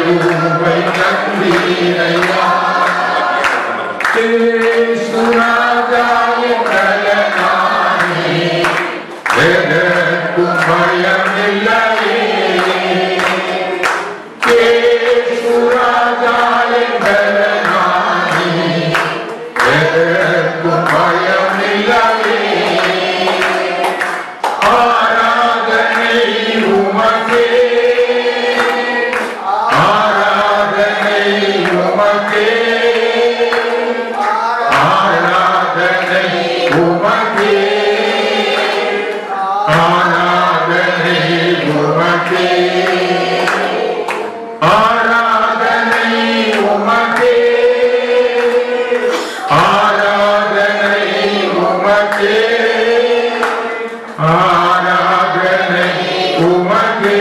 கிருபை தந்தீரையா சுராஜா எங்களே எதற்கும் பயமில்லையே சுராஜா எங்களே எதற்கும் பயமில்லையே ஆராதனை உமக்கே ஆராதனை உமக்கே ஆராதனை உமக்கே ஆராதனை உமக்கே ஆராதனை உமக்கே ஆராதனை உமக்கே ஆராதனை உமக்கே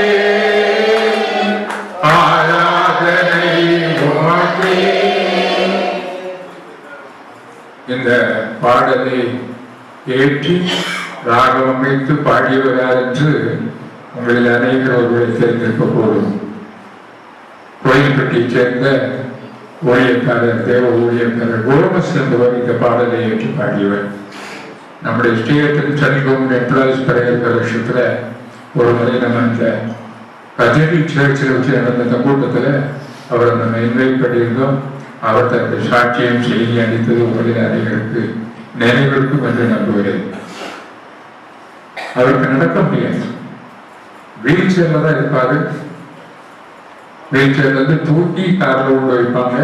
ஆராதனை உமக்கே. இந்த பாடலை ஏற்றி ராகம் அமைத்து பாடியவரார் என்று உங்களில் அனைவரும் ஒருவரை தெரிந்திருக்க போதும். கோயில்பட்டியைச் சேர்ந்த ஊழியக்காரர் தேவ ஊழியக்காரர் கோமஸ் என்பவர் இந்த பாடலை ஏற்றி பாடியவர். நம்முடைய ஸ்ரீரத்தில் சனிகோம் எம்ப்ளாயிஸ் பரையற்ற வருஷத்துல ஒரு முறை நம்ம இந்த கஜேரி சேர்ச்சில் வச்சு நடந்த அந்த கூட்டத்தில் அவரை நம்ம இன்வைட் பண்ணியிருந்தோம். அவர் தன்னுடைய சாட்சியம் செய்தி அளித்தது உங்களில் அனைவருக்கு நினைவிருக்கும் என்று நம்புகிறேன். அவருக்கு நடக்க முடியாது, வீல் சேர்ல தான் இருப்பாரு. வீல் சேர்ல இருந்து தூக்கி கார்ல உள்ள வைப்பாங்க,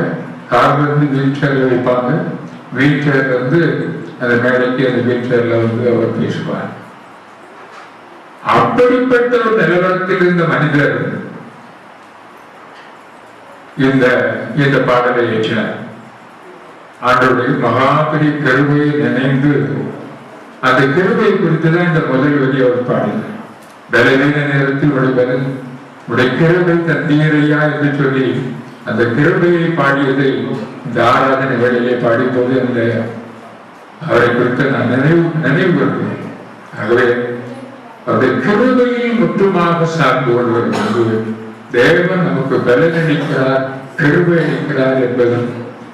கார்ல இருந்து வீல் சேர்ல வைப்பாங்க, வீல் சேர்ல இருந்து அந்த மேடைக்கு அந்த வீல் சேர்ல வந்து அவர் பேசுவார். அப்படிப்பட்ட ஒரு நிலவரத்தில் இருந்த மனிதர் இந்த பாடலை ஏற்றினார். ஆண்டவருடைய மகாபெரிய கருவையை நினைந்து அந்த கிருபையை குறித்துதான் இந்த முதல் வரி அவர் பாடினார். பலவீன நேரத்தில் பலன் உடைய கிருபை தந்தீரையா என்று சொல்லி அந்த கிருபையை பாடியதை இந்த ஆராதனை வேளையிலே பாடியபோது அந்த அவரை குறித்து நான் நினைவு கொள்கிறேன். ஆகவே அவருடைய கிருபையை முற்றுமாக சார்ந்து கொள்வது தேவன் நமக்கு பலன் அளிக்கிறார், கிருபை அளிக்கிறார்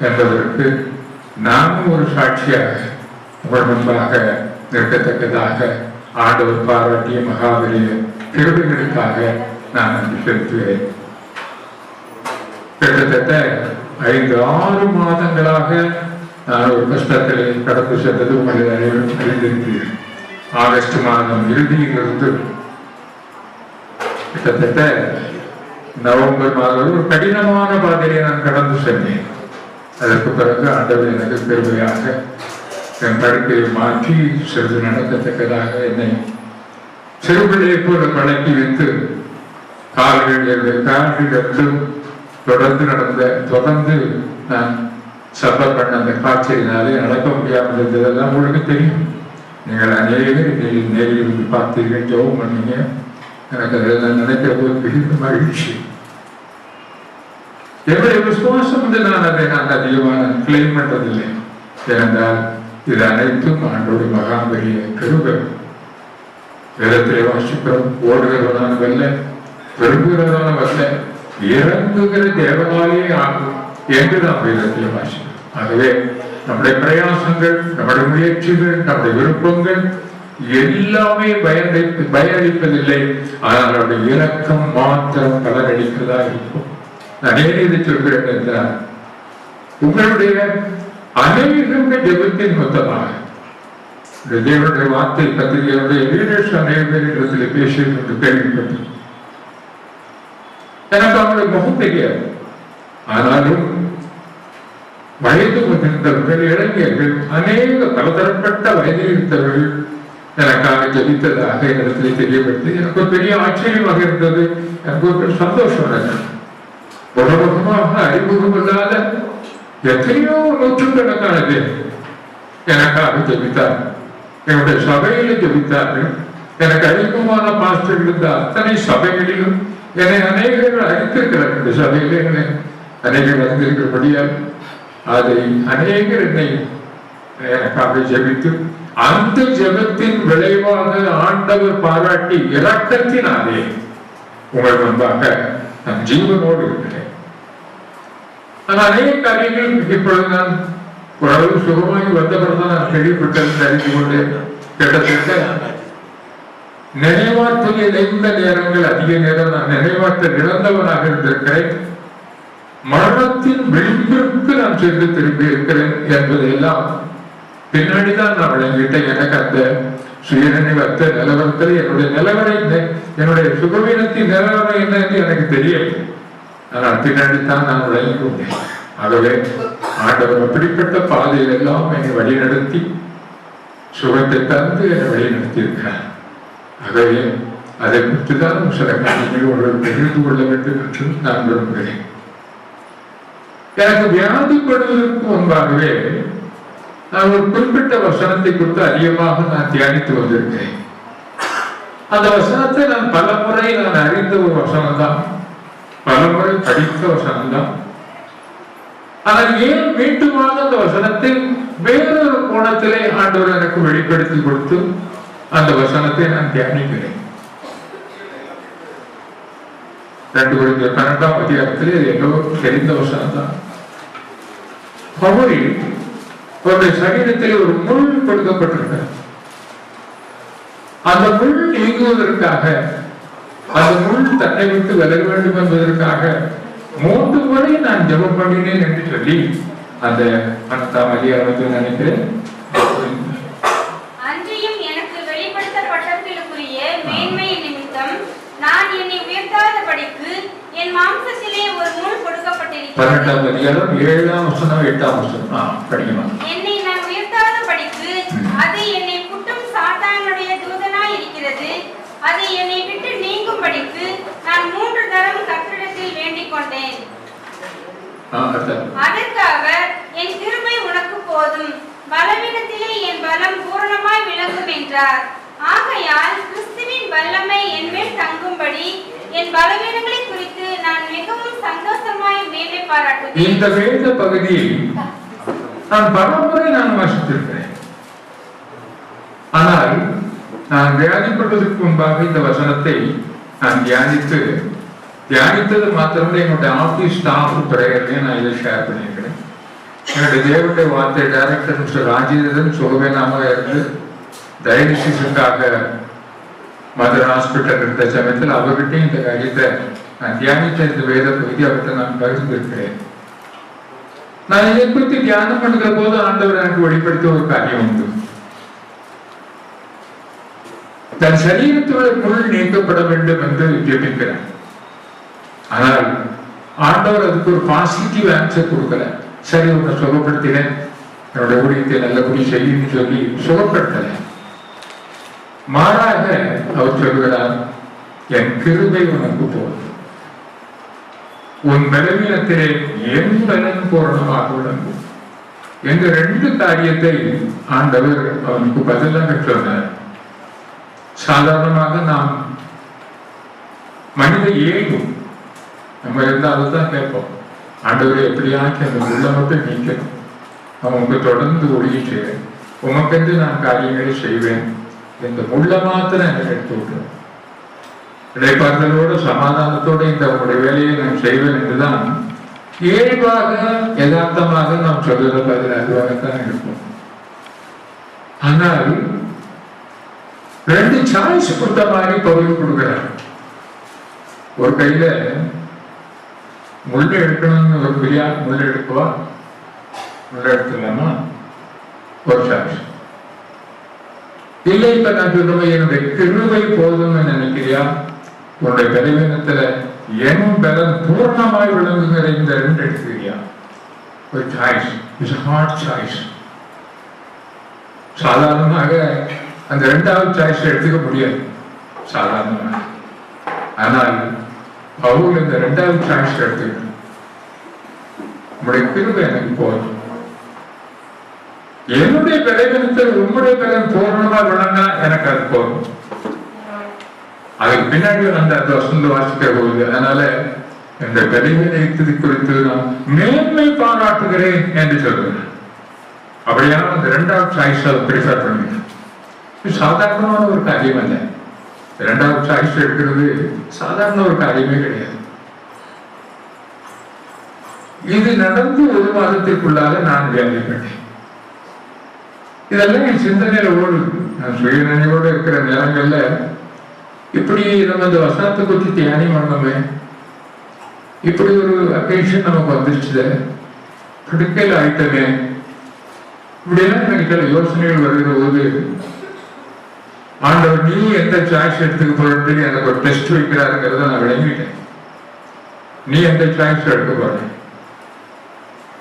என்பதற்கு நாமும் ஒரு சாட்சியாக உங்கள் முன்பாக நிற்கத்தக்கதாக ஆண்டவர் பாராட்டிய மகாபெரிய கிருபைகளுக்காக நான் நன்றி செலுத்துகிறேன். கிட்டத்தட்ட 5-6 மாதங்களாக நான் ஒரு கஷ்டத்தில் கடந்து சென்றது உங்களில் அனைவரும் அறிந்திருக்கிறேன். ஆகஸ்ட் மாதம் இறுதியிலிருந்து கிட்டத்தட்ட நவம்பர் மாதம் ஒரு கடினமான பாதையை நான் கடந்து சென்றேன். அதற்கு பிறகு ஆண்டவர் எனக்கு பெருமையாக என் படுக்கையை மாற்றி சிறிது நடக்கத்தக்கதாக என்னை சிறுபிள்ளையை போல பழக்கி வைத்து கால்களிலிருந்து தொடர்ந்து நான் சபை பண்ண அந்த காய்ச்சலினாலே நடக்க முடியாமல் இருந்ததெல்லாம் உங்களுக்கு தெரியும். நீங்கள் அநேகர் நேரில் இருந்து பார்த்தீர்கள், ஜெபம் பண்ணீங்க. எனக்கு அதெல்லாம் நினைக்கிற போது மிகுந்த மகிழ்ச்சி. என்னுடைய விசுவாசம் வந்து நான் அதிகமான கிளைம் பண்றதில்லை. ஏனென்றால் இது அனைத்தும் ஆண்டோடைய மகாபெரிய கிருபை. வேதத்திலே வாசிக்கிறோம், ஓடுகிறவனானவல்ல, விரும்புகிறவனானவல்ல, இறங்குகிற தேவனாலே ஆகும் என்று நாம் வேதத்திலே வாசிக்கிறோம். ஆகவே நம்முடைய பிரயாசங்கள், நம்முடைய முயற்சிகள், நம்முடைய விருப்பங்கள் எல்லாமே பயனளிப்பதில்லை. ஆனால் அவருடைய இலக்கம் மாத்திரம் பலனளிக்கிறதா இருக்கும். நான் ஏன் இதை சொல்கிறேன் என்றால், உங்களுடைய அநேகருடைய ஜெபத்தின் மொத்தமாக தேவனுடைய வார்த்தை பத்திரிகையுடைய லீடர்ஸ் அநேகத்தில் பேசியது கேள்விப்பட்டு எனக்கு அவங்களுடைய முகம் தெரியாது. ஆனாலும் வயது முதிர்ந்தவர்கள், இளைஞர்கள், அநேக பலதரப்பட்ட வயதில் இருந்தவர்கள் எனக்காக ஜெபித்ததாக இடத்திலே தெரியப்பட்டு எனக்கு ஒரு பெரிய ஆச்சரியமாக இருந்தது. எனக்கு ஒரு சந்தோஷம் இருந்தது. உலகமாக அறிமுகம் இல்லாத எத்தனையோ நூற்றுக்கணக்கான பேர் எனக்காக ஜெபித்தார். என்னுடைய சபையில ஜெபித்தார்கள். எனக்கு அறிமுகமான பாஸ்டர்கள் இருந்த அத்தனை சபைகளிலும் என்னை அநேகர்கள் அறிந்திருக்கிறார். இந்த சபையில என்னை அநேகர் அறிந்திருக்கிறபடியால் அதை அநேகர் என்னை எனக்காக ஜெபித்து அந்த ஜெபத்தின் விளைவாக ஆண்டவர் பாராட்டி இரக்கத்தினாலே உங்கள் முன்பாக நான் ஜீவனோடு இருக்கிறேன். ஆனால் அநேக காரியங்கள் இப்பொழுது நான் ஓரளவு சுகமாகி வந்தவர்கள் நான் கேள்விப்பட்டது அறிந்து கொண்டு கிட்டத்தட்ட நினைவாற்றல் இணைந்த நேரங்கள் அதிக நேரம் நான் நினைவாற்றல் இழந்தவனாக இருந்திருக்கிறேன். மரணத்தின் விளிம்பிற்கு நான் சென்று திரும்பி இருக்கிறேன் என்பதையெல்லாம் பின்னாடிதான் நான் விளங்கிட்டேன். எனக்கு அந்த சுயநினைவற்ற நிலவரத்தில் என்னுடைய நிலவரை, என்னுடைய சுகவீனத்தின் நிலவரம் என்ன என்று எனக்கு தெரியவில்லை. ஆனால் பின்னாடித்தான் நான் விளங்கி கொண்டேன். ஆகவே ஆண்டவர் அப்படிப்பட்ட பாதையில் எல்லாம் என்னை வழிநடத்தி சுகத்தை தந்து என்னை வழிநடத்தி இருக்கிறார். ஆகவே அதை குறித்துதான் சில காரியங்கள் ஒருவர் தெரிந்து கொள்ள வேண்டும் என்று நான் விரும்புகிறேன். எனக்கு வியாதிப்படுவதற்கு முன்பாகவே நான் ஒரு குறிப்பிட்ட வசனத்தை குறித்து அதிகமாக நான் தியானித்து வந்திருக்கிறேன். அந்த வசனத்தை நான் பல முறை நான் அறிந்த ஒரு வசனம் தான், பல முறை படித்த வசனம் தான். ஆனால் ஏன் மீண்டுமாக அந்த வசனத்தை வேறொரு கோணத்திலே ஆண்டவர் எனக்கு வெளிப்படுத்தி கொடுத்து அந்த வசனத்தை நான் தியானிக்கிறேன். 2 Corinthians 12ஆம் அதிகாரத்திலே எல்லோருக்கும் தெரிந்த வசனம் தான். பவுல் அவருடைய சரீரத்தில் ஒரு முள் கொடுக்கப்பட்டிருக்கிறார். அந்த முள் நீங்குவதற்காக, அந்த முள் தன்னை விட்டு விலக வேண்டும் என்பதற்காக 3 முறை நான் ஜெபம் பண்ணினேன் என்று சொல்லி அந்த 12ஆம் அதிகாரத்தில் நினைக்கிறேன். அன்றியும் எனக்கு வெளிப்படுத்தப்பட்டதற்குரிய மேன்மை நிமித்தம் நான் என்னை உயர்த்தாதபடிக்கு என் மாம்சத்திலே ஒரு முள் கொடுக்கப்பட்டிருக்கிறது. 12ஆம் அதிகாரம் 7ஆம் வசனம் 8ஆம் வசனம் படிக்கலாம். என்னை நான் உயர்த்தாதபடிக்கு அது என்னை குட்டும் சாத்தானுடைய தூதனாய் இருக்கிறது. அது என்னை விட்டு நீங்கும்படிக்கு நான் 3 தரம் கர்த்தரிடத்தில் வேண்டிக் கொண்டேன். அதற்கு அவர், என் கிருபை உனக்கு போதும், பலவீனத்திலே என் பலம் பூரணமாய் விளங்கும் என்றார். ஆகையால் கிறிஸ்துவின் வல்லமை என் மேல் தங்கும்படி என் பலவீனங்களை குறித்து நான் மிகவும் சந்தோஷமாய் மேலே பாராட்டுகிறேன். இந்த வேத பகுதியில் நான் பலமுறை நான் வாசித்திருக்கிறேன். ஆனால் நான் தியானிப்பதற்கு முன்பாக இந்த வசனத்தை நான் தியானித்தது மாத்திரமே என்னுடைய ஆபீஸ் ஸ்டாஃப் பிரேயர்லயே நான் இதை ஷேர் பண்ணியிருக்கிறேன். என்னுடைய தேவனுடைய வார்த்தை டைரக்டர் மிஸ்டர் ராஜேந்திரன் சுகவேனாமாக இருந்து டயாலிசிஸுக்காக மதர் ஹாஸ்பிட்டல் இருந்த சமயத்தில் அவர்கிட்டையும் இந்த காரியத்தை நான் தியானித்த இந்த வேத பகுதி அவர்கிட்ட நான் பகிர்ந்திருக்கிறேன். நான் இதை குறித்து தியானம் பண்ணுகிற போது ஆண்டவர் எனக்கு வெளிப்படுத்திய ஒரு காரியம் உண்டு. தன் சரீரத்தில் முள் நீக்கப்பட வேண்டும் என்று ஜெபிக்கிறார். ஆனால் ஆண்டவர் அதுக்கு ஒரு பாசிட்டிவ் ஆன்சர் கொடுக்கல. சரி, உன்னை சுகப்படுத்தினேன், என்னுடைய ஊழியத்தை நல்லபடி செய்யுன்னு சொல்லி சுகப்படுத்தல. மாறாக அவர் சொல்கிறார், என் கிருபை உனக்கு போதும், உன் பலவீனத்திலே என் பலன் பூரணமாக விளங்கும் என்ற 2 காரியத்தை ஆண்டவர் அவனுக்கு பதிலாக சொன்னார். சாதாரணமாக நாம் மனித இயல்பும் நம்ம இருந்தாலும் தான் கேட்போம், ஆண்டவரை எப்படியாக்கி அந்த முள்ள மட்டும் நீக்கணும், அவனுக்கு தொடர்ந்து ஒழுகி செய்வேன், உமக்கென்று நான் காரியங்களை செய்வேன், இந்த முள்ள மாத்திரம் என்னை எடுத்து விட்டுரும், இடைப்பாற்றலோடு சமாதானத்தோடு இந்த உங்களுடைய வேலையை நான் செய்வேன் என்றுதான் இயல்பாக யதார்த்தமாக நாம் சொல்லுற பதில் அதுவாகத்தான் இருக்கும். ஆனால் 2 சாய்ஸ் கொடுத்த மாதிரி பவுல் கொடுக்கிறார். ஒரு கையில முள்ள எடுக்கணும்னு ஒரு பிரியா, முள்ள எடுக்குவா, முள்ள எடுத்துலாமா, ஒரு சாய்ஸ். இல்லை, இப்ப நான் சொல்லுவேன், என்னுடைய கிருபை போதும்னு நினைக்கிறியா, உன்னுடைய பலவீனத்துல என் பலன் பூர்ணமாய் விளங்குகிற இந்த 2 எடுத்துக்கிறியா, ஒரு சாய்ஸ். It's hard choice. சாதாரணமாக அந்த 2வது சாய்ஸ் எடுத்துக்க முடியாது சாதாரணமாக. ஆனால் பவுல் இந்த 2வது சாய்ஸ் எடுத்துக்கிட்டு, உங்களுடைய கிருபை எனக்கு போதும், என்னுடைய பலவீனத்தில் உங்களுடைய பலன் பூர்ணமா விளங்கினா எனக்கு அது போதும். அதுக்கு பின்னாடி அந்த வசந்த வாசிக்க போகுது. அதனால இந்த பலவீனத்தை குறித்து நான் மேன்மை பாராட்டுகிறேன் என்று சொல்லுவேன். அப்படியான அந்த 2வது சாய்ஸ் ப்ரிஃபர் பண்ணுவேன். சாதாரணமான ஒரு காரியம் அல்ல. 2வது சாய்ஸ் எடுக்கிறது சாதாரண ஒரு காரியமே கிடையாது. இது நடந்து 1 மாதத்திற்குள்ளாக நான் வியாதிப்பட்டேன். இதெல்லாம் என் சிந்தனையில ஓடுது. நான் சுய நினைவோடு இருக்கிற நேரங்கள்ல இப்படி நம்ம இந்த வசனத்தை பற்றி தியானம் பண்ணவே, இப்படி ஒரு அக்கேஷன் நமக்கு வந்துருச்சு, படுக்கையில் ஆயிட்டமே, இப்படியெல்லாம் எனக்கு சில யோசனைகள் வருகிற போது, ஆண்டவர் நீ எந்த சாய்ஸ் எடுத்துக்க போறது எனக்கு ஒரு டெஸ்ட் வைக்கிறாருங்கிறத நான் விளங்கிட்டேன். நீ எந்த சாய்ஸ் எடுக்க போற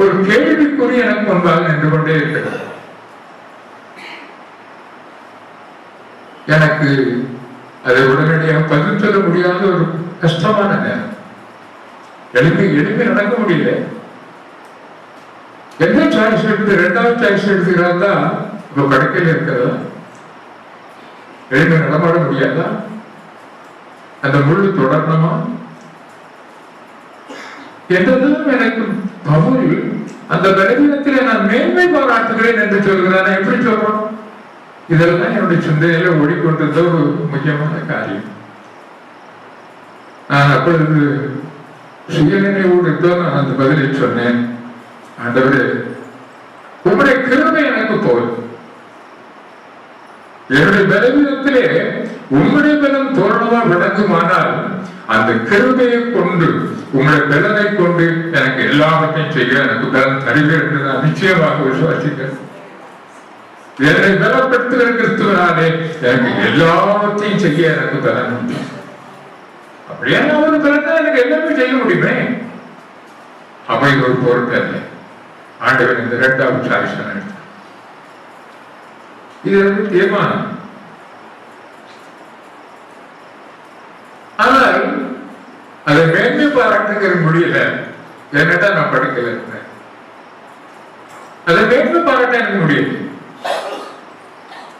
ஒரு கேள்விக்குறி எனக்கு முன்பாக நின்று கொண்டே இருக்கிறது. எனக்கு அதை உடனடியாக பதில் சொல்ல முடியாத ஒரு கஷ்டமான நேரம். எழுப்பி நடக்க முடியல. எந்த சாய்ஸ் எடுத்து 2வது சாய்ஸ் எடுத்துக்கிறாந்தா இப்ப படுக்கையில் இருக்கிறதா, எழுப்பி நடமாட முடியாதா, அந்த முள்ளு தொடரணுமா, என்றதும் எனக்கு பவுல் அந்த பலவீனத்திலே நான் மேன்மை பாராட்டுகிறேன் என்று சொல்கிறான். எப்படி சொல்றோம்? இதெல்லாம் என்னுடைய சிந்தையில ஓடிக்கொண்டிருந்த ஒரு முக்கியமான காரியம். நான் அப்பொழுது சுயநினைவோடு நான் அந்த பதிலை சொன்னேன். ஆண்டவரே, உங்களுடைய கிருபை எனக்கு போதும். என்னுடைய பலவீனத்திலே உங்களுடைய பலம் தோரணமா விளங்குமானால் அந்த கிருபையை கொண்டு உங்களுடைய பலனை கொண்டு எனக்கு எல்லாவற்றையும் செய்ய எனக்கு பலன் தருகிறேன் என்று நான் நிச்சயமாக விசுவாசிக்கிறேன். என்னை பலப்படுத்துகிற கிறிஸ்துவனாலே எனக்கு எல்லாவற்றையும் செய்ய எனக்கு பலன் உண்டு. அப்படியே ஒரு பலன் தான் எனக்கு எல்லாமே செய்ய முடியுமே. அப்ப இது ஒரு பொருட்டு அல்ல. ஆண்டவர் இந்த 2வது சாய்ஸ் எடுத்தார். இது வந்து தீர்மானம். ஆனால் அதை மேன்மை பாராட்டுகிற முடியல. என்னட்டா நான் படுக்கல இருக்கிறேன். அதை மேன்மை பாராட்ட எனக்கு முடியல.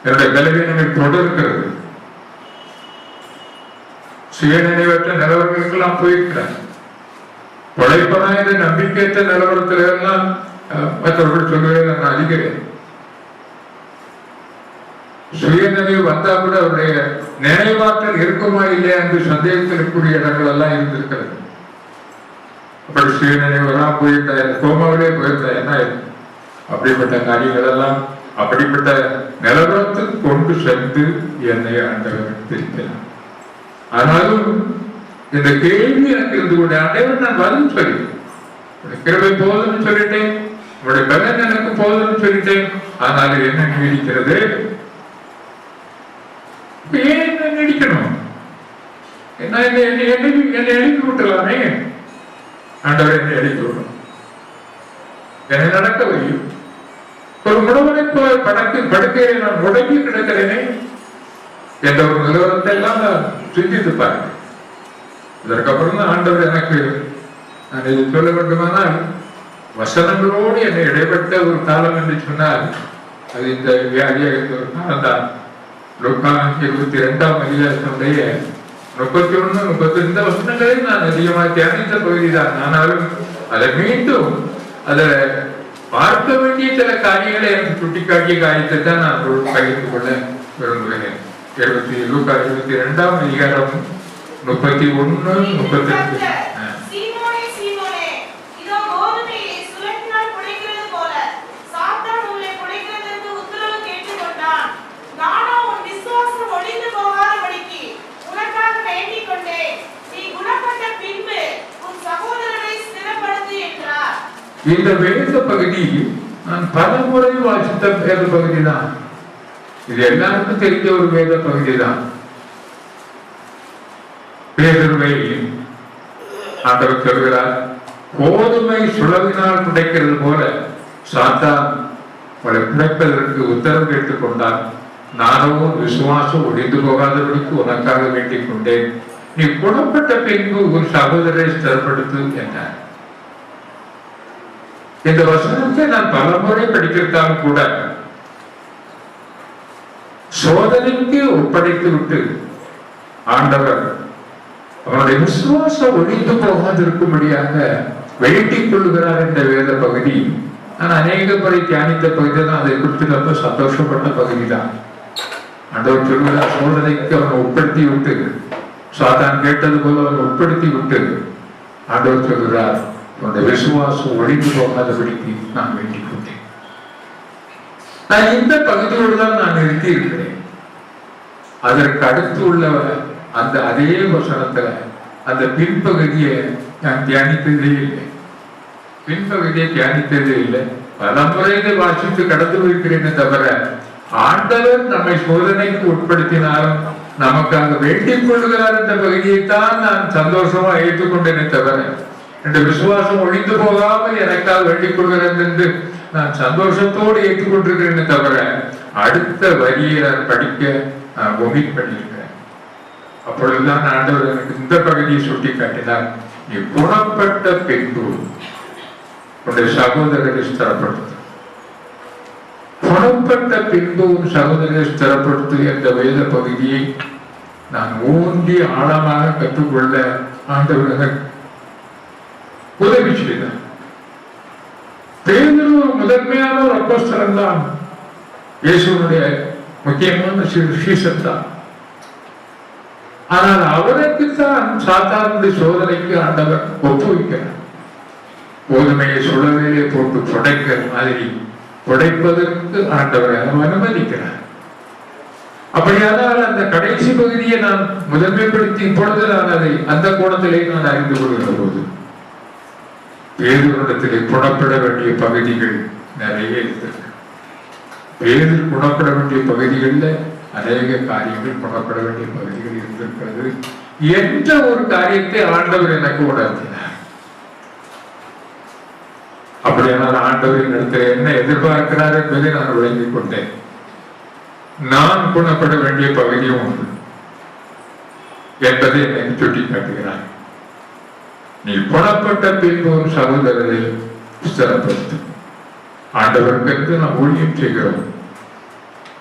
என்னுடைய பலவீனங்கள் தொடர்கிறது. சுயநினைவற்ற நிலவரங்களுக்கெல்லாம் போயிருக்கிறார். உழைப்பனாய நம்பிக்கையற்ற நிலவரத்துல எல்லாம் மற்றவர்கள் சொல்லுவதை நான் அதிகிறேன். சுயநினைவு வந்தா கூட அவருடைய நினைவாற்றல் இருக்குமா இல்லையா என்று சந்தேகத்தில் இருக்கக்கூடிய இடங்கள் எல்லாம் இருந்திருக்கிறது. அப்படி சுயநினைவு எல்லாம் போயிருந்தா, கோமாவிலே போயிருந்தா என்ன அப்படிப்பட்ட காரியங்கள் எல்லாம் அப்படிப்பட்ட நிலவரத்துக்கு கொண்டு சென்று என்னை ஆண்டவர் திருப்பினார். ஆனாலும் இந்த கேள்வி எனக்கு இருந்து கொண்டு ஆண்டவர் நான் பதில் சொல்லி கிருபை போதும்னு சொல்லிட்டேன், உங்களுடைய பலன் எனக்கு போதும்னு சொல்லிட்டேன். ஆனால் என்ன நீடிக்கிறது? ஏன் என்ன நீடிக்கணும்? என்ன என்னை எழுப்பி விட்டுலாமே. ஆண்டவர் என்னை எழுப்பி விடும், என்னை நடக்க வையும். ஒரு முடவனை போல் படுக்கையை நான் முடங்கி கிடக்கிறேனே என்ற ஒரு நிலவரத்தை எல்லாம் நான் சிந்தித்து பாருங்க. இதற்கப்புறம் தான் ஆண்டவர் எனக்கு, நான் இதை சொல்ல வேண்டுமானால், வசனங்களோடு என்னை இடைப்பட்ட ஒரு காலம் என்று சொன்னால் அது இந்த வியாதியாக இருந்த ஒரு காலம் தான். லூக்காஸ் 22ஆம் அதிகாரத்தினுடைய 31, 32 வசனங்களை நான் அதிகமாக தியானித்த பகுதிதான். ஆனாலும் அதை மீண்டும் அதை பார்க்க வேண்டிய சில காரியங்களை எனக்கு சுட்டிக்காட்டிய காரியத்தை தான் நான் பகிர்ந்து கொள்ள விரும்புகிறேன். லூக்காஸ் 22ஆம் அதிகாரம் 31, 32. இந்த வேத பகுதி நான் பல முறை வாசித்த வேத பகுதி தான். இது எல்லாருக்கும் தெரிஞ்ச ஒரு வேத பகுதி தான். பேதுருவை ஆண்டவர் சொல்கிறார், கோதுமை சுழவினால் கிடைக்கிறது போல சாத்தான் அவளை பிழைப்பதற்கு உத்தரவு கேட்டுக் கொண்டார். நானும் விசுவாசம் ஒழிந்து போகாதபடிக்கு உனக்காக வேண்டிக் கொண்டேன். நீ குணப்பட்ட பின்பு ஒரு சகோதரரை ஸ்திரப்படுத்து என்றார். இந்த வசனத்தை நான் பல முறை படித்திருந்தாலும் கூட சோதனைக்கு ஒப்படைத்து விட்டு ஆண்டவர் அவனுடைய விசுவாசம் ஒழிந்து போகாதிருக்கும்படியாக வேண்டிக் கொள்கிறார் என்ற வேத பகுதி நான் அநேக முறை தியானித்த பகுதி தான். அதை குறித்து ரொம்ப சந்தோஷப்பட்ட பகுதி தான். ஆண்டவர் சொல்கிறார், சோதனைக்கு அவனை உட்படுத்தி விட்டு, சாத்தான் கேட்டது போல அவனை உட்படுத்தி விட்டு ஆண்டவர் சொல்கிறார், உன்னுடைய விசுவாசம் ஒழிந்து போகாதபடிக்கு நான் வேண்டிக் கொண்டேன். நான் இந்த பகுதியோடு தான் நான் நிறுத்தி இருக்கிறேன். அதற்கு அடுத்து உள்ள அந்த அதே வசனத்துல அந்த பின்பகுதியை நான் தியானித்ததே இல்லை. பின்பகுதியை தியானித்ததே இல்லை. பல முறைகள் வாசித்து கடந்து போயிருக்கிறேனே தவிர ஆண்டவர் நம்மை சோதனைக்கு உட்படுத்தினாலும் நமக்காக வேண்டிக் கொள்கிறார் என்ற பகுதியைத்தான் நான் சந்தோஷமா ஏற்றுக்கொண்டேனே தவிர என்ற விசுவாசம் ஒழிந்து போகாமல் எனக்காக வேண்டிக் கொள்கிறேன் என்று நான் சந்தோஷத்தோடு ஏற்றுக்கொண்டிருக்கிறேனே தவிர அடுத்த வரியை நான் படிக்க ஒமிட் பண்ணியிருக்கிறேன். அப்பொழுதுதான் ஆண்டவர் எனக்கு இந்த பகுதியை சுட்டி காட்டினார். நீ குணப்பட்ட பின்பு உன்னுடைய சகோதரரை ஸ்திரப்படுத்து. குணப்பட்ட பின்பு உன் சகோதரரை ஸ்திரப்படுத்து என்ற வேத பகுதியை நான் ஊன்றி ஆழமாக கற்றுக்கொள்ள ஆண்டவர் உதவி செய்தார். பேதுரு ஒரு முதன்மையான ஒரு அப்போஸ்தலன் தான். இயேசுனுடைய முக்கியமான சீசன் தான். ஆனால் அவருக்குத்தான் சாத்தானுடைய சோதனைக்கு ஆண்டவர் ஒப்புவிக்கிறார். கோதுமையை சுழலிலே போட்டு புடைக்கிற மாதிரி புடைப்பதற்கு ஆண்டவர் அனுமதிக்கிறார். அப்படியானால் அந்த கடைசி பகுதியை நான் முதன்மைப்படுத்தி இப்பொழுது நான் அதை அந்த கோணத்திலே நான் அறிந்து கொள்கிற போது பேதுருவிடத்திலே குணப்பட வேண்டிய பகுதிகள் நிறைய இருந்தது. பேதுரு குணப்பட வேண்டிய பகுதிகளில் அநேக காரியங்கள் குணப்பட வேண்டிய பகுதிகள் இருந்திருக்கிறது என்ற ஒரு காரியத்தை ஆண்டவர் எனக்கு உணர்த்தினார். அப்படியானால் ஆண்டவரின் இடத்துல என்ன எதிர்பார்க்கிறார் என்பதை நான் விளங்கிக் கொண்டேன். நான் குணப்பட வேண்டிய பகுதியும் உண்டு என்பதை எனக்கு சுட்டி காட்டுகிறார். நீ குணப்பட்ட பின்பு ஒரு சகோதரரை ஸ்திரப்படுத்து. ஆண்டவருக்கு நாம் ஊழியம் செய்கிறோம்.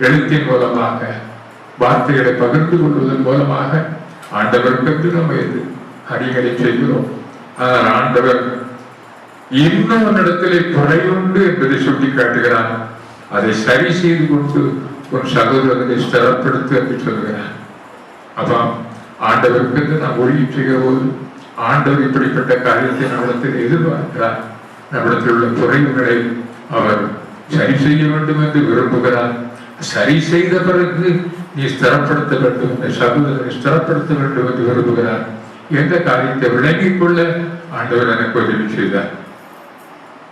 எழுத்தின் மூலமாக வார்த்தைகளை பகிர்ந்து கொள்வதன் மூலமாக ஆண்டவருக்கு நம்ம அறிகளை செய்கிறோம். ஆனால் ஆண்டவர் இன்னும் இடத்திலே குறையுண்டு என்பதை சுட்டி காட்டுகிறார். அதை சரி செய்து கொண்டு ஒரு சகோதரனை ஸ்திரப்படுத்து என்று சொல்கிறார். அப்ப ஆண்டவருக்கு நாம் ஊழியம் செய்கிற போது ஆண்டவர் இப்படிப்பட்ட காரியத்தை நம்மிடத்தில் எதிர்பார்க்கிறார். நம்மிடத்தில் உள்ள குறைவுகளை அவர் சரி செய்ய வேண்டும் என்று விரும்புகிறார். சரி செய்த பிறகு நீ ஸ்திரப்படுத்த வேண்டும், சகோதரனை ஸ்திரப்படுத்த வேண்டும் என்று விரும்புகிறார். எந்த காரியத்தை விளங்கிக் கொள்ள ஆண்டவர் எனக்கு உதவி செய்தார்.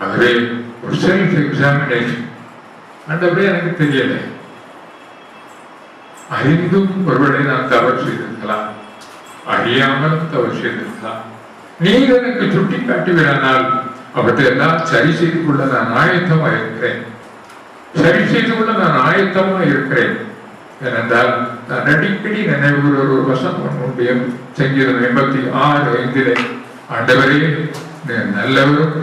ஆகவே ஒரு செல்ஃப் எக்ஸாமினேஷன் ஆண்டவரே எனக்கு தெரியல, அறிந்தும் ஒருவேளை நான் தவறு செய்திருக்கலாம், அறியாமல் தவறு செய்திருக்கலாம். நீர் எனக்கு சுட்டி காட்டுவீரானால் அவற்றை எல்லாம் சரி செய்து கொள்ள நான் ஆயத்தமா இருக்கிறேன். சரி செய்து கொள்ள நான் ஆயத்தமா இருக்கிறேன். ஏனென்றால் நான் அடிக்கடி நினைவு ஒரு வசனம் சங்கீதம் 86:5 ஆண்டவரே நல்லவரும்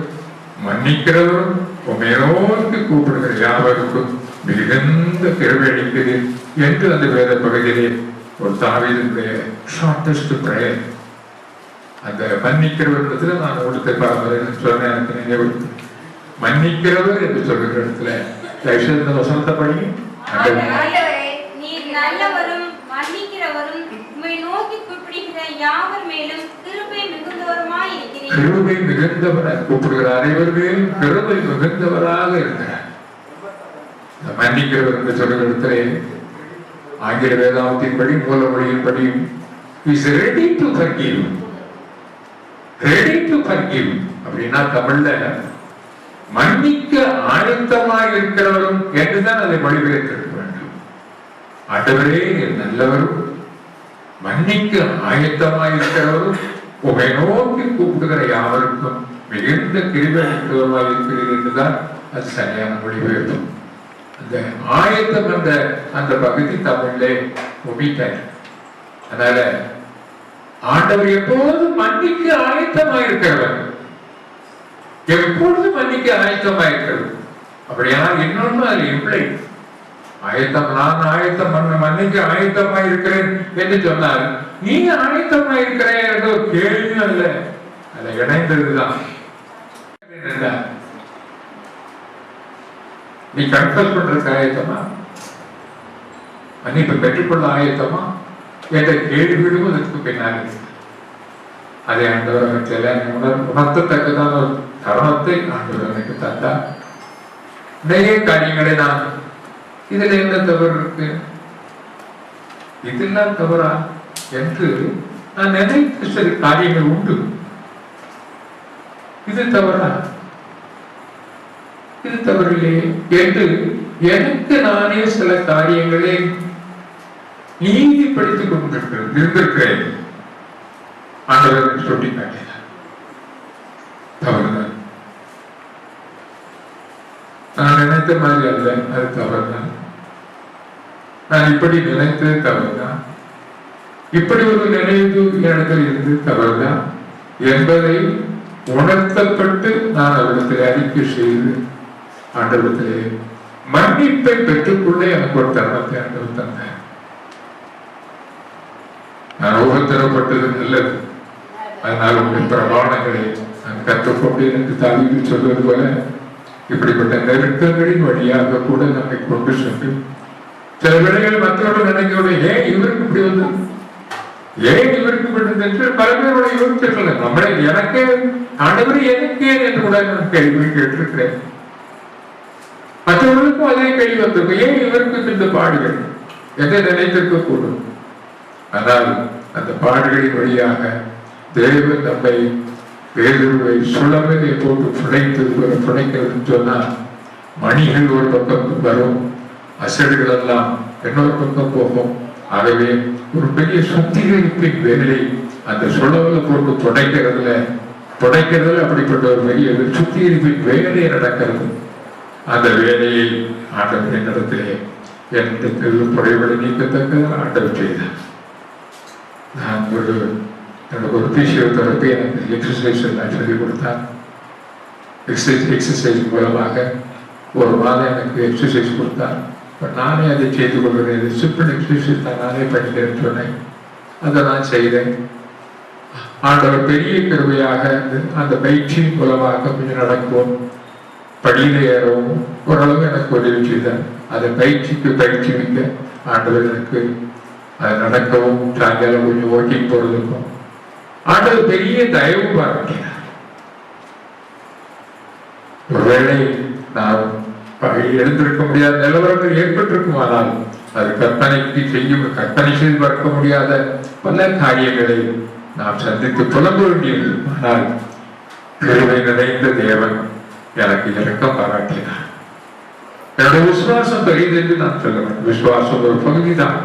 மன்னிக்கிறவரும் உம்மை நோக்கி கூப்பிடுகிற யாவருக்கும் மிகுந்த கிருபை அளிக்கிறேன் என்று அந்த வேத பகுதியிலே ஒரு தாவீதுடைய ஷார்டஸ்ட் பிரேயர். அந்த மன்னிக்கிறவர் நான் கொடுத்த பாரம்பரியம் சொன்னேன். எனக்கு நினைவு மன்னிக்கிறவர் என்று சொல்கிற இடத்துல இந்த வசனத்தை படி நல்லவரும் மன்னிக்கிறவரும் உம்மை நோக்கி கூப்பிடுகிற யாவர் மேலும் கிருபை மிகுந்தவருமாய் இருக்கிறீர். கிருபை மிகுந்தவராக கூப்பிடுகிற அனைவர் மேலும் கிருபை மிகுந்தவராக இருக்கிறார். மன்னிக்கிறவர் என்று சொல்கிற இடத்துல ஆங்கில வேதாந்தத்தின்படி மூல மொழியின்படி is ready to forgive. ready to forgive அப்படின்னா தமிழ்ல மன்னிக்க ஆயத்தமாக இருக்கிறவரும் என்றுதான் அதை மொழிபெயர்த்திருக்க வேண்டும். ஆண்டவரே நல்லவரும் மன்னிக்க ஆயத்தமாக இருக்கிறவரும் உம்மை நோக்கி கூப்பிடுகிற யாவருக்கும் மிகுந்த கிருபை அளிக்கிறவருமாக இருக்கிறீர் என்றுதான் அது சரியான மொழிபெயர்ப்பு. அந்த ஆயத்தம் என்ற அந்த பகுதி தமிழே ஒமிட்டார். அதனால ஆண்டவர் எப்போதும் மன்னிக்க ஆயத்தமாக இருக்கிறவர், எப்பொழுதும் மன்னிக்க ஆயத்தமாக இருக்கிறது. அப்படியானால் இன்னொன்று அது இம்ப்ளை ஆயத்தம், நான் ஆயத்தம் மன்னிக்க ஆயத்தமா இருக்கிறேன் என்று சொன்னால் நீங்க ஆயத்தமா இருக்கிறேன் என்ற ஒரு கேள்வியும் அல்ல, அதை இணைந்ததுதான். நீ கன்ஃபஸ் பண்றதுக்கு ஆயத்தமா, மன்னிப்பு பெற்றுக்கொள்ள ஆயத்தமா என்ற கேள்விகளும் அதற்கு பின்னால். அதை ஆண்டவர் உணர்த்தத்தக்கதான ஒரு தருணத்தை ஆண்டவர் எனக்கு தந்தார். நிறைய காரியங்களை நான் இதுல என்ன தவறு இருக்கு, இதெல்லாம் தவறா என்று நான் நினைத்த சில காரியங்கள் உண்டு. இது தவறா, இது தவறில்லையே என்று எனக்கு நானே சில காரியங்களை நீதிப்படுத்திக் இருந்திருக்கிறேன். ஆண்டவர் சொல்லி காட்டினார், தவறுதான். நான் நினைத்த மாதிரி அல்ல, அது தவறுதான். நான் இப்படி நினைத்தது தவறுதான், இப்படி ஒரு நினைவு இடத்தில் இருந்து தவறுதான் என்பதை உணர்த்தப்பட்டு நான் அவரிடத்தில் அறிக்கை செய்து ஆண்டவரிடத்திலே மன்னிப்பை பெற்றுக்கொள்ள எனக்கு ஒரு தருணத்தை ஆண்டவர் தந்தேன். நான் உபத்திரப்பட்டது நல்லது, அதனால் உடைய பிரமாணங்களை நான் கற்றுக்கொண்டு எனக்கு தாவீது சொல்வது போல இப்படிப்பட்ட நெருக்கங்களின் வழியாக கூட நம்மை கொண்டு சென்று சில வேளைகள் மற்றவர்கள் நினைக்கிறோட ஏன் இவருக்கு இப்படி வந்து, ஏன் இவருக்கு விடுது என்று பல பேரோட யோசிச்சிருக்கல. நம்மளே எனக்கு ஆண்டவர் எனக்கே என்று கூட நான் கேள்வி கேட்டிருக்கிறேன். மற்றவர்களுக்கும் அதே கேள்வி வந்திருக்கும், ஏன் இவருக்கு இந்த பாடுகள் எதை நினைத்திருக்க கூடும். ஆனால் அந்த பாடுகளின் வழியாக தேவன் நம்மை வேறுவை சுழவிலே போட்டு புடைக்கிறது சொன்னால் மணிகள் ஒரு பக்கம் வரும், அசடுகள் எல்லாம் இன்னொரு பக்கம் போகும். ஆகவே ஒரு பெரிய சுத்திகரிப்பின் வேலை அந்த சுழவுல போட்டு புடைக்கிறதுல அப்படிப்பட்ட ஒரு பெரிய சுத்திகரிப்பின் வேலை நடக்கிறது. அந்த வேலையை ஆண்டவரின் இடத்திலே எனக்கு குறைகளை நீக்கத்தக்க ஆண்டவர் செய்தார். நான் எனக்கு ஒரு பிசியோதெரபி எனக்கு எக்ஸசைஸ் எல்லாம் சொல்லிக் கொடுத்தார். எக்ஸசைஸ் மூலமாக ஒரு மாதம் எனக்கு எக்ஸசைஸ் கொடுத்தார். நானே அதை செய்து கொள்கிறேன். சிம்பிள் எக்ஸசைஸ் தான் நானே பண்ணிக்கிறேன்னு சொன்னேன். அதை நான் செய்தேன். ஆண்டவர் பெரிய கிருபையாக அந்த பயிற்சியின் மூலமாக கொஞ்சம் நடக்கும், படியில ஏறவும் ஓரளவு எனக்கு உதவி செய்தார். அதை பயிற்சி மிக்க ஆண்டவர் எனக்கு அது நடக்கவும் சாயங்காலம் கொஞ்சம் வாக்கிங் போறதுக்கும் ஆண்டவர் பெரிய தயவு பாராட்டினார். ஒருவேளை நான் எழுந்திருக்க முடியாத நிலவரங்கள் ஏற்பட்டிருக்கும், ஆனால் அது கற்பனை செய்து பார்க்க முடியாத பல காரியங்களை நாம் சந்தித்து புலம்ப வேண்டியது. ஆனால் கிருபை நிறைந்த தேவன் எனக்கு இரக்கம் பாராட்டினார். என்னுடைய விசுவாசம் பெரியது என்று நான் சொல்லுவேன். விசுவாசம் ஒரு பகுதிதான்.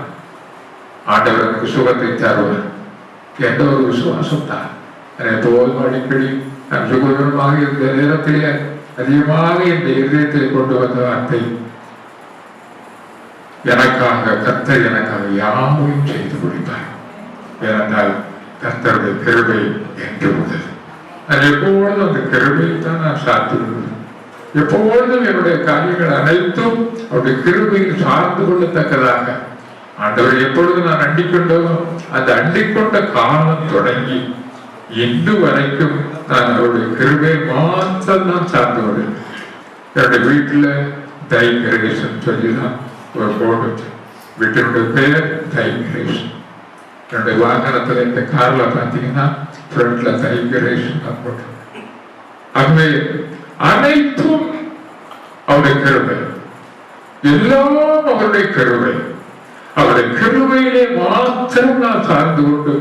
ஆண்டவர் எனக்கு சுகத்தை தருவார் என்ற ஒரு விசுவாசம் தான் எப்போதும் அடிக்கடி நான் சுகமாக இருந்த நேரத்திலே அதிகமாக இந்த இதயத்திலே கொண்டு வந்த வார்த்தை, எனக்காக கர்த்தர் எனக்காக யாவையும் செய்து முடிப்பார். ஏனென்றால் கர்த்தருடைய கிருபை என்று உள்ளது. நான் எப்பொழுதும் அந்த கிருபையை தான் நான் சார்ந்து எப்பொழுதும் என்னுடைய காரியங்கள் அனைத்தும் அவருடைய கிருபையில் சார்ந்து கொள்ளத்தக்கதாக ஆண்டவர் எப்பொழுது நான் அண்டிக்கொண்டோ அந்த அண்டிக்கொண்ட காலம் தொடங்கி இன்று வரைக்கும் நான் அவருடைய கிருபை மாத்திரம் தான் சார்ந்து வருவேன். என்னுடைய வீட்டுல தைகரேசன் சொல்லிதான் ஒரு போர்டு வச்சு, வீட்டினுடைய பெயர் தைகரேசன். என்னுடைய வாகனத்துல இந்த கார்ல பாத்தீங்கன்னா ஃப்ரண்ட்ல தைகரேசன் தான் போட்டு. ஆகவே அனைத்தும் அவருடைய கிருபை, எல்லாம் அவருடைய கிருபை. அவருடைய கிருபையிலே மாத்திரம் நான் சார்ந்து கொண்டு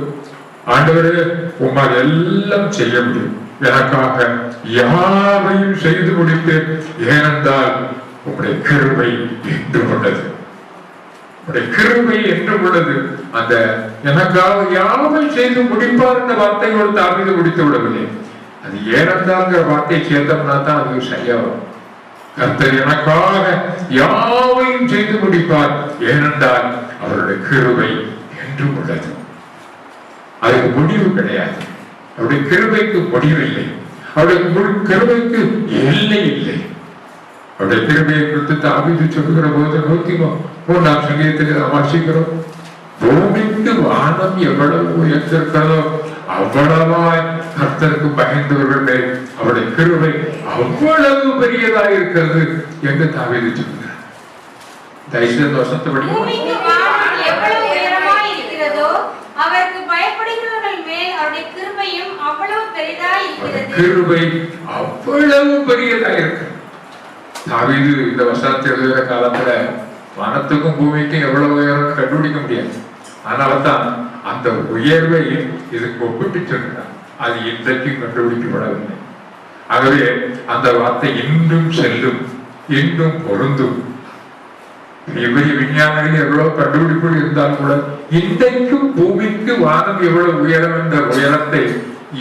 ஆண்டவரே உம்மால் எல்லாம் செய்ய முடியும், எனக்காக யாவையும் செய்து முடிப்பேன், ஏனென்றால் உங்களுடைய கிருபை என்று உள்ளது. உங்களுடைய கிருபை என்று உள்ளது. அந்த எனக்காக யாவை செய்து முடிப்பார் என்ற வார்த்தையோடு தாவீது முடித்து விடவில்லை. அது ஏனென்றால் வார்த்தை சேர்த்தோம்னா தான் அது சரியா வரும். கர்த்தர் எனக்காக யாவையும் செய்து முடிப்பார், ஏனென்றால் அவருடைய கிருபை என்று உள்ளது. அதுக்கு முடிவு கிடையாது. அவருடைய கிருபைக்கு முடிவில்லை, அவருடைய கிருபைக்கு எல்லை இல்லை. அவருடைய கிருபையை குறித்து தாவீது சொல்லுகிற போது 103ஆம் சங்கீதத்தில் வாசிக்கிறோம், பூமிக்கு வானம் எவ்வளவு உயர்ந்திருக்கிறதோ அவ்வளவாய் கர்த்தருக்கு பயந்தவர்களே அவருடைய கிருபை அவ்வளவு பெரியதா இருக்கிறது என்று தாவீது சொல்கிறார். தயவுசெய்து வசனத்தை அவருக்கு பயப்படுகிறவர்கள் மேல் அவருடைய கிருபையும் அவ்வளவு பெரிதாய் இருக்கிறது. கிருபை அவ்வளவு பெரியதா இருக்கு. தாவீது இந்த வசனத்தை எழுதுகிற காலத்துல வானத்துக்கும் பூமிக்கும் எவ்வளவு உயரம் கண்டுபிடிக்க முடியாது. அதனாலதான் அந்த உயர்வை இதுக்கு ஒப்பிட்டு சொல்கிறார். அது இன்றைக்கும் கண்டுபிடிக்கப்படவில்லை. ஆகவே அந்த வார்த்தை இன்றும் செல்லும், இன்றும் பொருந்தும். பெரிய விஞ்ஞானிகள் எவ்வளவு கண்டுபிடிப்புகள் இருந்தாலும் கூட இன்றைக்கும் பூமிக்கு வானம் எவ்வளவு உயரம் என்ற உயரத்தை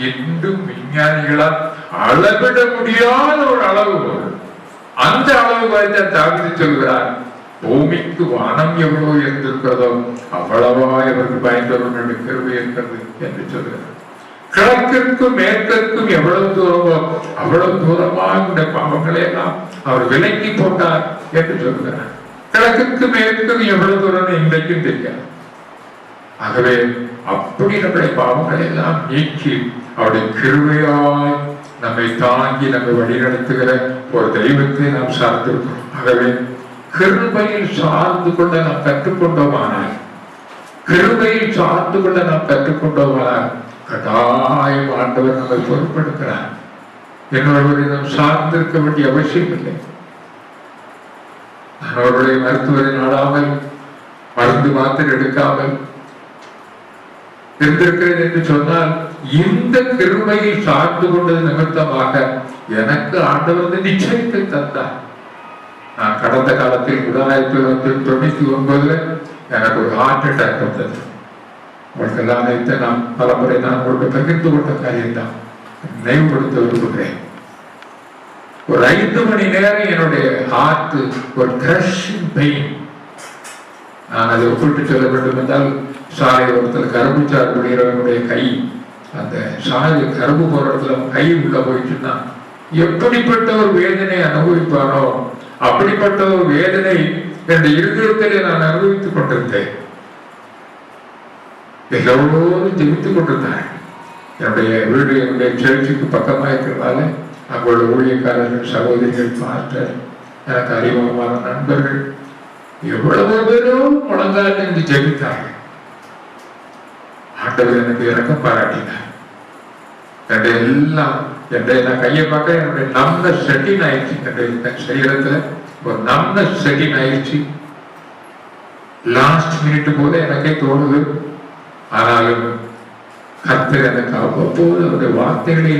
இன்றும் விஞ்ஞானிகளால் அளவிட முடியாத ஒரு அளவு. அந்த அளவு வரை தாவீது சொல்கிறார், பூமிக்கு வானம் எவ்வளவு இருந்திருக்கிறதோ அவ்வளவா இவருக்கு பயந்தவர்களுடைய கிருபை இருக்கிறது என்று சொல்கிறார். கிழக்கிற்கும் மேற்கிற்கும் எவ்வளவு தூரமோ அவ்வளவு தூரமாக இந்த பாவங்களை எல்லாம் அவர் விலக்கி போட்டார் என்று சொல்கிறார். கிழக்குக்கு மேற்கும் எவ்வளவு தூரம் இன்றைக்கும் தெரியாது. ஆகவே அப்படி நம்முடைய பாவங்களை எல்லாம் நீக்கி அவருடைய கிருபையாய் நம்மை தாங்கி நம்மை வழிநடத்துகிற ஒரு தெய்வத்தை நாம் சார்ந்திருக்கிறோம். ஆகவே கிருபையில் சார்ந்து கொள்ள நாம் கற்றுக்கொண்டோமானால், கிருபையில் சார்ந்து கொள்ள நாம் கற்றுக்கொண்டோமானால் கட்டாயம் ஆண்டவர் நம்மை பொறுப்படுத்துகிறார். என்னொருவரை நாம் சார்ந்திருக்க வேண்டிய அவசியம் இல்லை. நான் அவருடைய மருத்துவரை நாடாமல், மருந்து மாத்திரை எடுக்காமல் இருந்திருக்கிறேன் என்று சொன்னால் இந்த கிருபையில் சார்ந்து கொண்டது நிமித்தமாக எனக்கு ஆண்டவர் நிச்சயத்தை தந்தார். நான் கடந்த காலத்தில் 1999 எனக்கு ஒரு ஹார்ட் அட்டாக் வந்தது. உங்களுக்கு எல்லாம் நினைத்த நான் பலமுறை நான் உங்களுக்கு பகிர்ந்து கொண்ட காரியம் தான் நினைவுபடுத்த விரும்புகிறேன். ஒரு 5 மணி நேரம் என்னுடைய ஹார்ட் ஒரு கிரஷிங் பெயின். நான் அதை ஒப்பிட்டு சொல்ல வேண்டும் என்றால், சாலை ஒருத்தர் கரும்புச்சாறு விடுகிறவனுடைய கை, அந்த சாலை கரும்பு போற இடத்துல கை உள்ள போயிட்டுன்னா எப்படிப்பட்ட ஒரு வேதனை அனுபவிப்பானோ அப்படிப்பட்ட ஒரு வேதனை என்னுடைய இருதயத்திலே நான் அனுபவித்துக் கொண்டிருந்தேன். எல்லோரும் ஜெபித்துக் கொண்டிருந்தார். என்னுடைய வீடு என்னுடைய சேர்ச்சிக்கு பக்கமாக இருக்கிறதால அங்குள்ள ஊழியக்காரர்கள், சகோதரிகள், பாஸ்டர், எனக்கு அறிமுகமான நண்பர்கள் எவ்வளவு பேரும் முழங்கால் என்று ஜெபித்தார்கள். ஆண்டவர் எனக்கு இறக்கம் பாராட்டினார். என்னுடைய எல்லாம் நான் கையை பார்க்க என்னுடைய நம்ம செட்டின் ஆயிடுச்சு. என்னுடைய சரீரத்துல ஒரு நம்ம செட்டின் ஆயிடுச்சு. லாஸ்ட் மினிட் போல எனக்கே தோணுது. ஆனாலும் கர்த்தர் எனக்கு அவ்வப்போது அவருடைய வார்த்தைகளை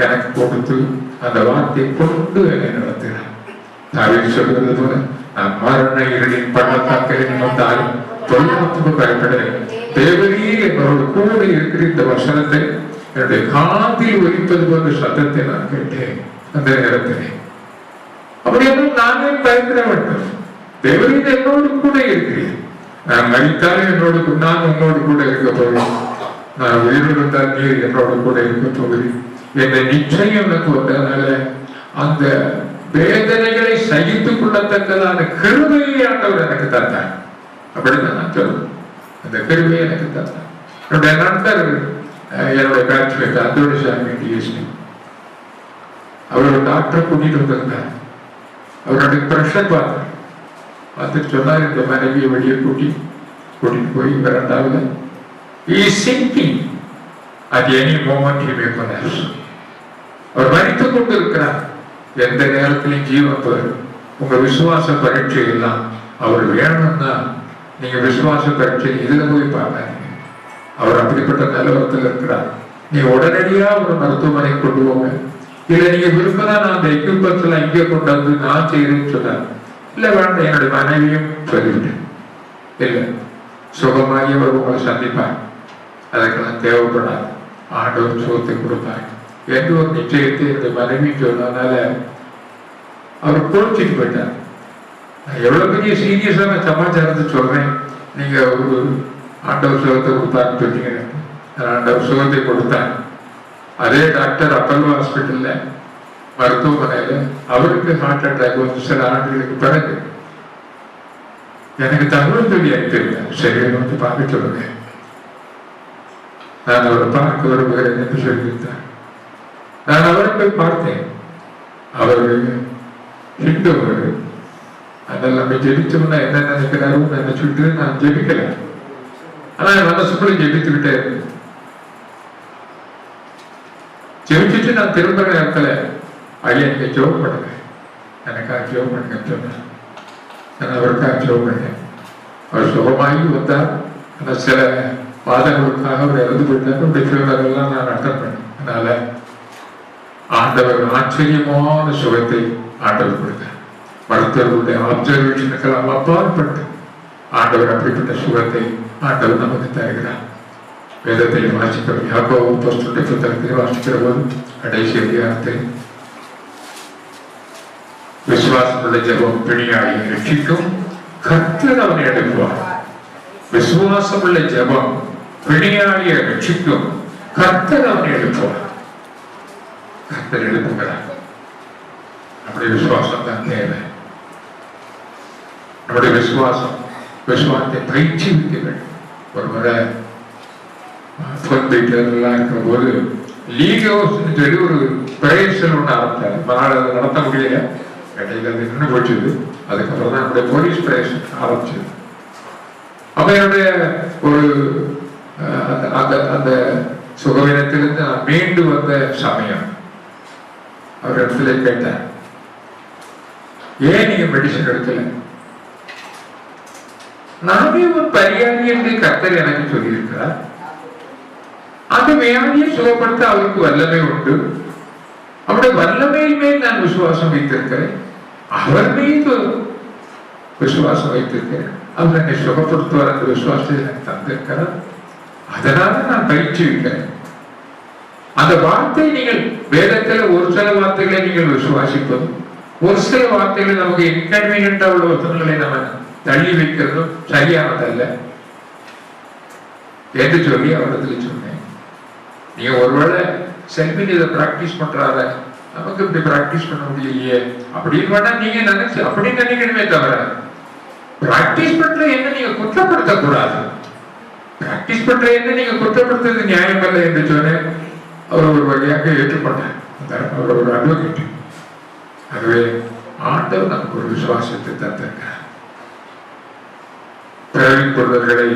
எனக்கு கொடுத்து அந்த வார்த்தையை கொண்டு என்னை நடத்தினார். தாவீது சொல்கிறது போல, நான் மரண இருளின் பள்ளத்தாக்கில் வந்தாலும் தொழில்நுட்பத்துக்கு பயப்படுகிறேன். தேவரீர் என்னோட கூட இருக்கிற இந்த வசனத்தை என்னுடைய காதில் ஒலிப்பது போன்ற சத்தத்தை நான் கேட்டேன். அந்த நேரத்திலே அப்படியெல்லாம் நானே பயப்பட வேண்டும். தேவரீர் என்னோடு கூட இருக்கிறேன். நான் மரித்தாலும் என்னோடு நான் உன்னோடு கூட இருக்க போகிறேன். நான் உயிரிழந்தால் நீர் என்னோடு கூட இருக்க போகிறேன். என்னை நிச்சயம் எனக்கு வந்ததுனால அந்த வேதனைகளை சகித்துக் கொள்ளத்தக்கதான கிருபையை ஆண்டவர் எனக்கு தந்தார். அப்படிதான் நான் சொல்றேன். அந்த கிருபையை எனக்கு தந்தார். என்னுடைய நண்பர், என்னுடைய பேட்ச்மேட் அந்தோணிசாமி டிஎஸ்பி, அவர் ஒரு டாக்டரை கூட்டிட்டு வந்திருந்தார். அவருடைய பிரஷர் பார்த்துட்டு சொன்னார், இந்த மனைவியை வெளியே கூட்டிட்டு போய் இரண்டாவது at any moment he may collapse. அவர் மரித்துக் கொண்டு இருக்கிறார். எந்த நேரத்திலும் ஜீவன் போயிடும். உங்க விசுவாச பரீட்சை எல்லாம் அவர் வேணும்னா நீங்க விசுவாச பரீட்சை இதுல போய் பார்க்காதீங்க. அவர் அப்படிப்பட்ட நிலவரத்தில் இருக்கிறார். நீங்க உடனடியா ஒரு மருத்துவமனை கொண்டு போங்க. இல்ல நீங்க விரும்பினா நான் அந்த எக்யூப்மெண்ட்ஸ் எல்லாம் இங்கே கொண்டு வந்து நான் செய்யறேன்னு சொன்னார். இல்ல வேண்டாம், என்னுடைய மனைவியும் சொல்லிவிட்டேன். இல்ல, சுகமாகி அவர் உங்களை சந்திப்பார். அதுக்கெல்லாம் தேவைப்படாது. ஆண்டவர் சுகத்தை கொடுப்பார் என்று ஒரு நிச்சயத்தை என்னுடைய மனைவி சொன்னதுனால அவர் கோச்சிட்டு போயிட்டார். நான் எவ்வளவு பெரிய சீரியஸான சமாச்சாரத்தை சொல்றேன். நீங்க ஒரு ஆண்டவர் சுகத்தை கொடுத்தாருன்னு சொன்னீங்க. ஆண்டவர் சுகத்தை கொடுத்தார். அதே டாக்டர் அப்பல்லோ ஹாஸ்பிட்டல்ல மருத்துவமனையில அவருக்கு ஹார்ட் அட்டாக் வந்து சில ஆண்டுகளுக்கு பிறகு எனக்கு தகவல் சொல்லி அனுப்பியிருந்தேன். சரி, வந்து பார்க்க சொல்லுங்க, நான் அவரை பார்க்க விரும்புகிறேன் என்று சொல்லியிருந்தேன். நான் அவரை போய் பார்த்தேன். அவர் ஹிந்து. அதெல்லாம் நம்ம ஜெபிச்சோம்னா என்ன நினைக்கிறாருன்னு நினைச்சுட்டு நான் ஜெபிக்கல. ஆனா மனசுக்குள்ள ஜெபித்துக்கிட்டே இருந்தேன். ஜெபிச்சுட்டு நான் திரும்ப நேரத்தில் ஐயா நீங்க ஜெபம் பண்ணுங்க, எனக்காக ஜெபம் பண்ணுங்கன்னு சொன்னேன். நான் அவருக்காக ஜெபம் பண்ணேன். அவர் சுகமாகி வந்தார். ஆனால் சில வாதங்களுக்காக அவர் இறந்து போயிட்டார். அப்படி சிலரெல்லாம் நான் அட்டன் பண்ணேன். அதனால ஆண்டவர் ஆச்சரியமான சுகத்தை ஆண்டவர் கொடுத்தார். மருத்துவர்களுடைய ஆப்சர்வேஷனுக்கெல்லாம் அப்பாற்பட்டு ஆண்டவர் அப்படிப்பட்ட சுகத்தை ஆண்டவர் நமக்கு தருகிறார். வேதத்தில் வாசிக்கிறோம். யாக்கோபு அப்போஸ்தலனுடைய புத்தகத்தில் வாசிக்கிற போது கடைசி அதிகாரத்தில் விசுவாசமுள்ள ஜெபம் பிணியாளியை ரட்சிக்கும், கர்த்தர் அவனை எழுப்புவார். விசுவாசமுள்ள ஜெபம் பிணியாளியை ரட்சிக்கும், கர்த்தர் அவனை எழுப்புவார். கர்த்தர் எழுப்புகிறார். நம்முடைய விசுவாசம் தான் தேவை. நம்முடைய விசுவாசத்தை பயிற்சிவிக்க வேண்டும். ஒரு முறை இருக்கிற போது லீகோஸ்ன்னு சொல்லி ஒரு பிரேசல் ஒன்று ஆரம்பித்தார். அதை நடத்த முடியல, இடையில அது நின்று போச்சுது. அதுக்கப்புறம் தான் நம்முடைய போலீஸ் பிரேசல் ஆரம்பிச்சது. அப்ப என்னுடைய ஒரு அந்த சுகவீனத்திலிருந்து நான் மீண்டு வந்த சமயம் அவர் இடத்துல கேட்டேன், ஏன் நீங்க மெடிசன் எடுக்கல? நானே ஒரு பரிகாரி என்று கர்த்தர் எனக்கு சொல்லியிருக்கிறார். அந்த வியாதியை சுகப்படுத்த அவருக்கு வல்லமை உண்டு. அவருடைய வல்லமையின் மேல் நான் விசுவாசம் வைத்திருக்கிறேன். அவர் மீது விசுவாசம் வைத்திருக்கிறேன். அவர் என்னை சுகப்படுத்துவார் என்ற விசுவாசத்தை எனக்கு தந்திருக்கிறார். அதனால நான் பயிற்சி வைக்கிறேன். அந்த வார்த்தை நீங்கள் வேதத்தில் ஒரு சில வார்த்தைகளை நீங்கள் விசுவாசிப்பதும், ஒரு சில வார்த்தைகளை நமக்கு இன்கன்வீனியன்டா உள்ள வசனங்களை நம்ம தள்ளி வைக்கிறதும் சரியானதல்ல என்று சொல்லி அவரிடத்துல சொன்னேன். நீங்க ஒருவேளை செல்வின் இதை பிராக்டிஸ் பண்றாத, நமக்கு இப்படி பிராக்டிஸ் பண்ண முடியலையே அப்படின்னு வேணா நீங்க நினைச்சு அப்படி நினைக்கணுமே தவிர, பிராக்டிஸ் பண்ற என்ன நீங்க குற்றப்படுத்த கூடாது. பிராக்டிஸ் பண்ற என்ன நீங்க குற்றப்படுத்துறது நியாயம் இல்லை என்று சொன்னேன். அவர் ஒரு வழியாக ஏற்றுக்கொண்டார். அவர் ஒரு அட்வொகேட். அதுவே ஆண்டவர் நமக்கு ஒரு விசுவாசத்தை தந்திருக்கிறார். பிறவிக் கொள்வர்களை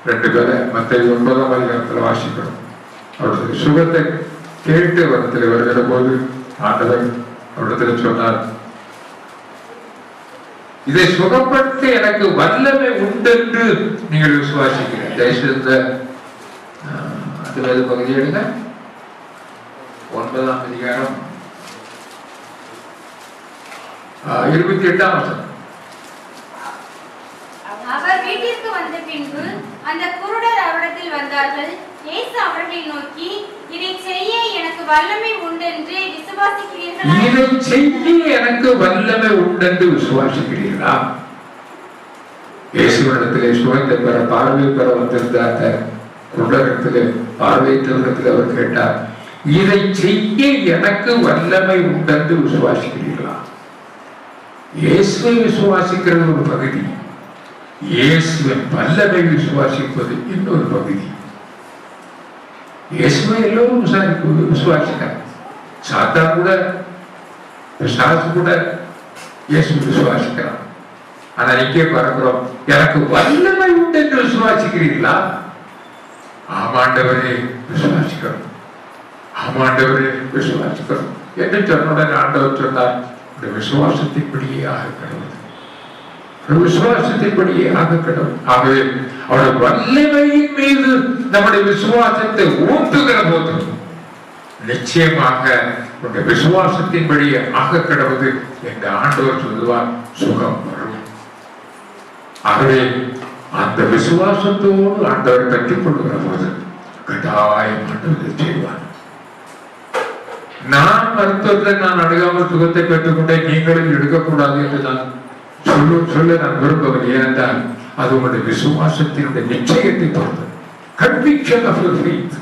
2 பேரை மத்திய 9ஆம் அதிகாரத்தில் வாசிக்கிறோம். அவருடைய சுகத்தை கேட்டு வரத்தில் வருகிற போது ஆண்டவர் அவரிடத்தில் சொன்னார், இதை சுகப்படுத்த எனக்கு வல்லமை உண்டென்று நீங்கள் விசுவாசிக்கிறீர்கள். ஜெயசிருந்த அந்த வேத பகுதி எடுங்க. 9ஆம் அதிகாரம் 28ஆம் வசனம். அவர் வீட்டிற்கு வந்த பின்பு அந்த குருடர் அவரிடத்தில் வந்தார்கள். இயேசு அவர்களை நோக்கி, இதை செய்ய எனக்கு வல்லமை உண்டென்று விசுவாசிக்கிறீர்களா? இதை செய்ய எனக்கு வல்லமை உண்டென்று விசுவாசிக்கிறீர்களா? இயேசுவிடத்திலே சுகத்தை பெற, பார்வை பெற வந்திருந்தார். குருடரிடத்திலே, பார்வையற்றவரிடத்திலே அவர் கேட்டார், இதை செய்ய எனக்கு வல்லமை உண்டென்று விசுவாசிக்கிறீர்களா? இயேசுவை விசுவாசிக்கிறது ஒரு பகுதி, இயேசுவின் வல்லமை விசுவாசிப்பது இன்னொரு பகுதி. இயேசுவை எல்லோரும் விசுவாசிக்கிறார். சாத்தா கூட, பிசாசு கூட இயேசு விசுவாசிக்கிறான். ஆனா இங்கே பார்க்கிறோம், எனக்கு வல்லமை உண்டு என்று விசுவாசிக்கிறீர்களா? ஆமாண்டவரே விசுவாசிக்கிறோம், ஆமாண்டவரே விசுவாசிக்கிறோம் என்று சொன்னுடன் ஆண்டவர் சொன்னார், விசுவாசத்தின்படியே ஆக கடவுள், விசுவாசத்தின்படியே ஆக கடவுள். ஆகவே அவருடைய வல்லமையின் மீது நம்முடைய விசுவாசத்தை ஊட்டுகிற போது நிச்சயமாக உடைய விசுவாசத்தின்படியே ஆக கடவுது என்று ஆண்டவர் சொல்லுவார், சுகம் வரும். ஆகவே அந்த விசுவாசத்தோடு ஆண்டவர் கற்றுக் கொள்கிற போது கட்டாயம் ஆண்டவர் செய்வார். நான் மருத்துவத்தில் நான் அணுகாமல் சுகத்தை பெற்றுக்கொண்டேன், நீங்களும் எடுக்கக்கூடாது என்று நான் சொல்ல நான் விரும்பவில்லை. ஏனென்றால் அது உங்களுடைய விசுவாசத்தினுடைய நிச்சயத்தை பொறுத்தது. Conviction of your faith.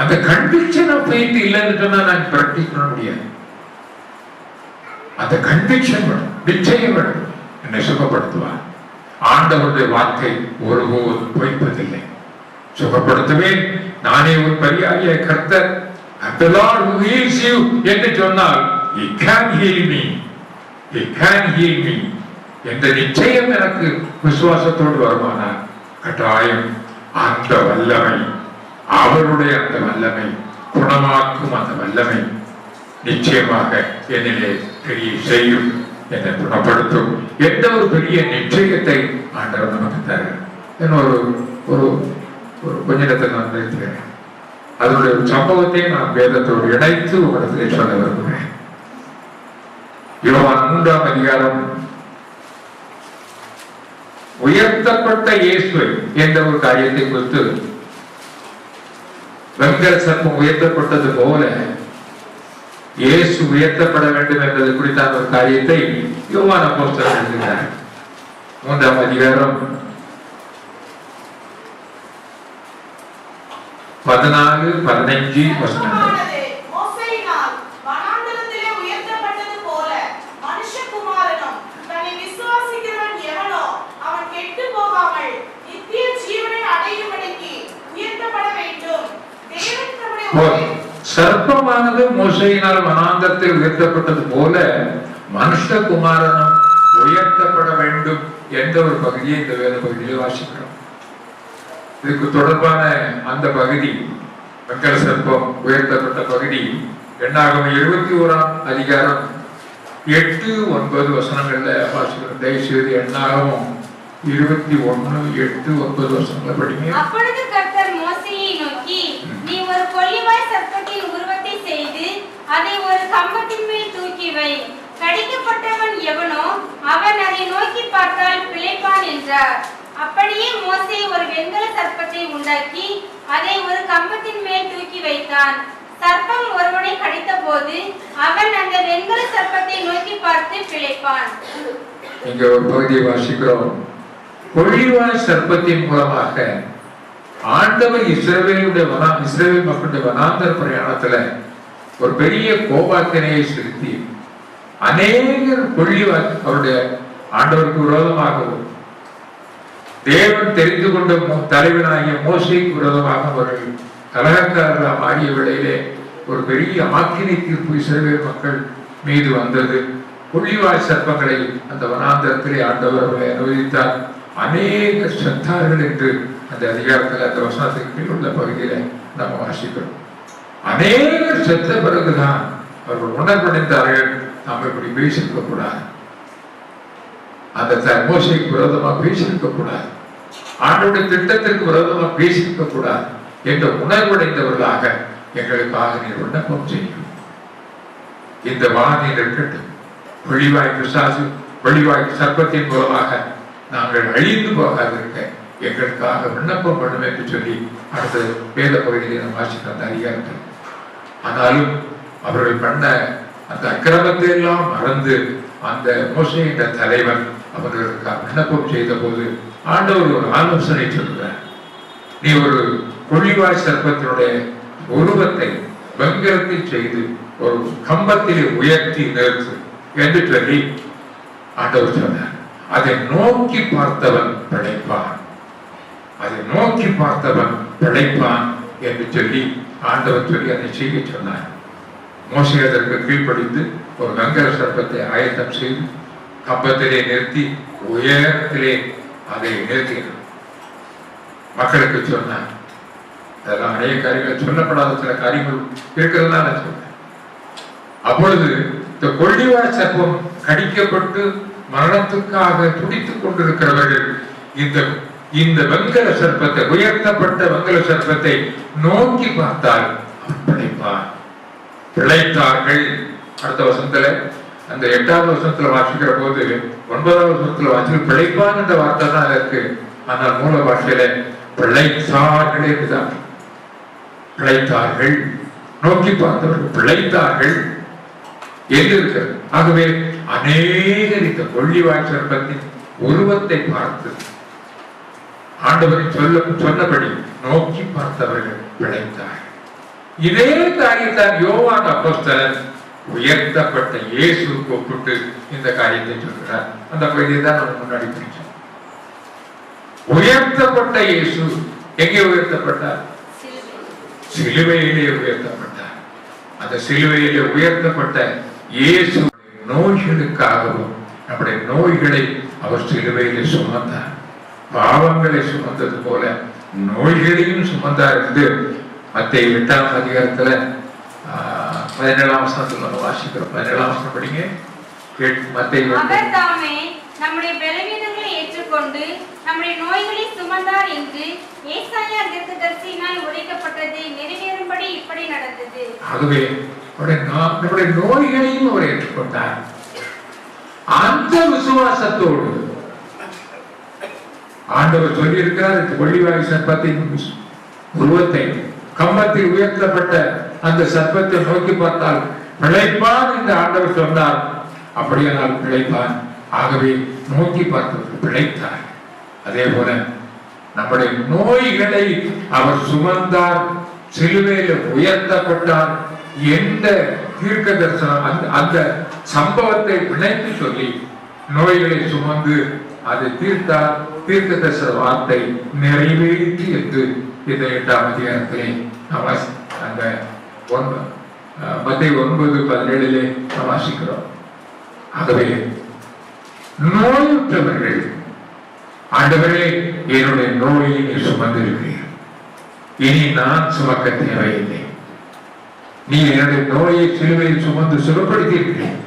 அந்த கன்விக்ஷன் ஆஃப் ஃபெய்த் இல்லைன்னு சொன்னா நான் பிராக்டிஸ் பண்ண முடியாது. அந்த கன்விக்ஷன் வேணும், நிச்சயம் வேணும். என்னை சுகப்படுத்துவார். ஆண்டவருடைய வார்த்தை ஒருபோதும் பொய்ப்பதில்லை. சுகப்படுத்துவேன், நானே ஒரு பரியாய கர்த்தர், the Lord who heals you என்று சொன்னால் he can heal me, he can heal me என்ற நிச்சயம் எனக்கு விசுவாசத்தோடு வருமானால் கட்டாயம் அந்த வல்லமை, அவருடைய அந்த வல்லமை குணமாக்கும் அந்த வல்லமை நிச்சயமாக என்னிலே பெரிய செய்யும், என்னை குணப்படுத்தும் எந்த ஒரு பெரிய நிச்சயத்தை ஆண்டவர் நமக்கு தருகிறார். ஒரு கொஞ்ச நேரத்தை நான் நிறுத்துகிறேன். அதனுடைய ஒரு சம்பவத்தை நான் வேதத்தோடு இணைத்து உங்களிடத்திலே சொல்ல விரும்புகிறேன். யோவான் 3ஆம் அதிகாரம், உயர்த்தப்பட்ட இயேசு என்ற ஒரு காரியத்தை குறித்து, வெண்கல சர்ப்பம் உயர்த்தப்பட்டது போல இயேசு உயர்த்தப்பட வேண்டும் என்பது குறித்தான ஒரு காரியத்தை யோவான் அப்போஸ்தலன் எழுதுகிறார். 3ஆம் அதிகாரம் 14-15 வசனங்கள். சர்ப்பமானது மோசேயினால் வனாந்தரத்தில் உயர்த்தப்பட்டது போல மனுஷகுமாரனும் உயர்த்தப்பட வேண்டும் என்ற ஒரு பகுதியை இந்த வேத பகுதியில் வாசிக்கிறோம். இதுக்கு தொடர்பான அந்த பகுதி, வெண்கல சர்ப்பம் உயர்த்தப்பட்ட பகுதி, என்னாகும் 21ஆம் அதிகாரம் 8-9 வசனங்கள்ல வாசிக்கிறோம். தயவுசெய்து என்னாகும் 21:8-9 வசனங்களை படிங்க. அப்பொழுது கர்த்தர் மோசேயை நோக்கி, நீ ஒரு கொள்ளிவாய் சர்ப்பத்தின் உருவத்தை செய்து அதை ஒரு கம்பத்தின் மேல் தூக்கி வை. கடிக்கப்பட்டவன் எவனோ அவன் அதை நோக்கி பார்த்தால் பிழைப்பான் என்றார். அப்படியே மோசே ஒரு வெண்கல சர்ப்பத்தை உண்டாக்கி அதை ஒரு கம்பத்தின் மேல் தூக்கி வைத்தான். சர்ப்பம் ஒருவனை கடித்த போது அவன் அந்த வெண்கல சர்ப்பத்தை நோக்கி பார்த்து பிழைப்பான். இங்க ஒரு பகுதியை வாசிக்கிறோம். கொள்ளிவாய் சர்ப்பத்தின் மூலமாக ஆண்டவர் இஸ்ரவேல் மக்களுடைய வனாந்தர பிரயாணத்துல ஒரு பெரிய கோபாக்கினையை செலுத்தி அநேகர் கொள்ளிவாய் அவருடைய ஆண்டவருக்கு விரோதமாகவும் தேவன் தெரிந்து கொண்ட தலைவனாகிய மோசேக்கு விரோதமாக அவர்கள் கலகக்காரர்களாக மாறிய வேளையிலே ஒரு பெரிய ஆக்கினை தீர்ப்பு இஸ்ரவேல் மக்கள் மீது வந்தது. கொள்ளிவாய் சர்ப்பங்களை அந்த வனாந்தரத்திலே ஆண்டவர் அவர்களை அனுமதித்தார். அநேக செத்தார்கள் என்று அந்த அதிகாரத்தில் அந்த வசனத்துக்கு உள்ள பகுதியில நம்ம வாசிக்கிறோம். அநேகர் செத்த பிறகுதான் அவர்கள் உணர்வடைந்தார்கள், நாம் இப்படி பேசியிருக்க கூடாது, அந்த மோசைக்கு விரோதமா பேசியிருக்க கூடாது, ஆண்டோட திட்டத்திற்கு விரோதமா பேசியிருக்க கூடாது என்ற உணர்வடைந்தவர்களாக எங்களுக்காக நீர் விண்ணப்பம் செய்யும். இந்த வானில் இருக்கட்டும், வெளிவாய் பிசாசு வெளிவாய் சர்ப்பத்தின் மூலமாக நாங்கள் அழிந்து போகாதிருக்க எங்களுக்காக விண்ணப்பம் பண்ணும் என்று சொல்லி அடுத்த வேத பகுதியில் நாம் வாசித்த அந்த அதிகாரத்தில். ஆனாலும் அவர்கள் பண்ண அந்த அக்கிரமத்தை எல்லாம் மறந்து அந்த மோசே என்ற தலைவன் அவர்களுக்காக விண்ணப்பம் செய்த போது ஆண்டவர் ஒரு ஆலோசனை சொல்கிறார். நீ ஒரு கொள்ளிவாய் சர்ப்பத்தினுடைய உருவத்தை வெண்கலத்தில் செய்து ஒரு கம்பத்திலே உயர்த்தி நிறுத்து என்று சொல்லி ஆண்டவர் சொன்னார். அதை நோக்கி பார்த்தவன் பிழைப்பான், அதை நோக்கி பார்த்தவன் பிழைப்பான் என்று சொல்லி ஆண்டவர் சொல்லி அதை செய்ய சொன்னார். மோசே அதற்கு கீழ்ப்படிந்து ஒரு வெண்கல சர்ப்பத்தை ஆயத்தம் செய்து கம்பத்திலே நிறுத்தி உயரத்திலே அதை நிறுத்தினார். மக்களுக்கு சொன்னார். அதெல்லாம் அநேக காரியங்கள் சொல்லப்படாத சில காரியங்கள் இருக்கிறதா நான் சொன்னேன். அப்பொழுது இந்த கொள்ளிவாய் சர்ப்பம் கடிக்கப்பட்டு மரணத்துக்காக துடித்துக் கொண்டிருக்கிறவர்கள் இந்த வெண்கல சர்ப்பத்தை, உயர்த்தப்பட்ட வெண்கல சர்ப்பத்தை நோக்கி பார்த்தால் அவன் பிழைப்பான். பிழைத்தார்கள். அடுத்த வசனத்துல அந்த 8வது வசனத்துல வாசிக்கிற போது 9வது வசனத்துல வாசி பிழைப்பான் என்ற வார்த்தை தான் இருக்கு. ஆனால் மூல பாஷையில பிழைத்தார்கள் என்றுதான். பிழைத்தார்கள், நோக்கி பார்த்தவர்கள் பிழைத்தார்கள் என்று இருக்கிறது. ஆகவே அநேகர் இந்த கொள்ளிவாய் சர்ப்பத்தின் உருவத்தை பார்த்து ஆண்டவரின் சொன்னபடி நோக்கி பார்த்தவர்கள் பிழைத்தார்கள். இதே காரியத்தான் யோவான் அப்போஸ்தலன் உயர்த்தப்பட்ட இயேசுவுக்கு ஒப்பிட்டு இந்த காரியத்தை சொல்கிறார். அந்த பகுதியை தான் நம்ம முன்னாடி பிடிச்சோம். உயர்த்தப்பட்ட இயேசு எங்கே உயர்த்தப்பட்டார்? சிலுவையிலே உயர்த்தப்பட்டார். அந்த சிலுவையிலே உயர்த்தப்பட்ட இயேசு நோய்களுக்காகவும் நம்முடைய நோய்களை அவர் சிலுவையிலே சுமந்தார். பாவங்களை சுமந்தது போல நோய்களையும் சுமந்தார் என்று மத்தேயு 8ஆம் அதிகாரத்துல 17ஆம் வசனத்துல நம்ம வாசிக்கிறோம். 17ஆம் வசனம் படிங்க. மத்தேயு அவர் தாமே நம்முடைய பலவீனங்களை ஏற்றுக்கொண்டு நம்முடைய நோய்களை சுமந்தார் என்று ஏசாயா தீர்க்கதரிசியினால் உரைக்கப்பட்டது நிறைவேறும்படி இப்படி நடந்தது. ஆகவே நம்முடைய நோய்களையும் அவர் ஏற்றுக்கொண்டார். அந்த விசுவாசத்தோடு ஆண்டவர் சொல்லி இருக்கிறார், கொள்ளிவாய் சர்ப்பத்தின் உருவத்தை கம்பத்தில் உயர்த்தப்பட்ட அந்த சர்ப்பத்தை நோக்கி பார்த்தால் பிழைப்பான் என்று ஆண்டவர் சொன்னார். அப்படியானால் பிழைப்பான். ஆகவே நோக்கி பார்த்தவர் பிழைத்தார். அதே போல நம்முடைய நோய்களை அவர் சுமந்தார், சிலுவையில் உயர்த்தப்பட்டார் என்ற தீர்க்க தரிசனம் அந்த சம்பவத்தை பிணைத்து சொல்லி நோய்களை சுமந்து அதை தீர்த்தார். தீர்க்க தரிசன வார்த்தை நிறைவேற்றி என்று இந்த 8ஆம் அதிகாரத்திலே அந்த மத்தேயு 9:17 வாசிக்கிறோம். ஆகவே நோயுற்றவர்கள், ஆண்டவரே என்னுடைய நோயை நீ சுமந்திருக்கிறீர், இனி நான் சுமக்க தேவையில்லை, நீ என்னுடைய நோயை சிலுவையில் சுமந்து சுகப்படுத்தியிருக்கிறேன்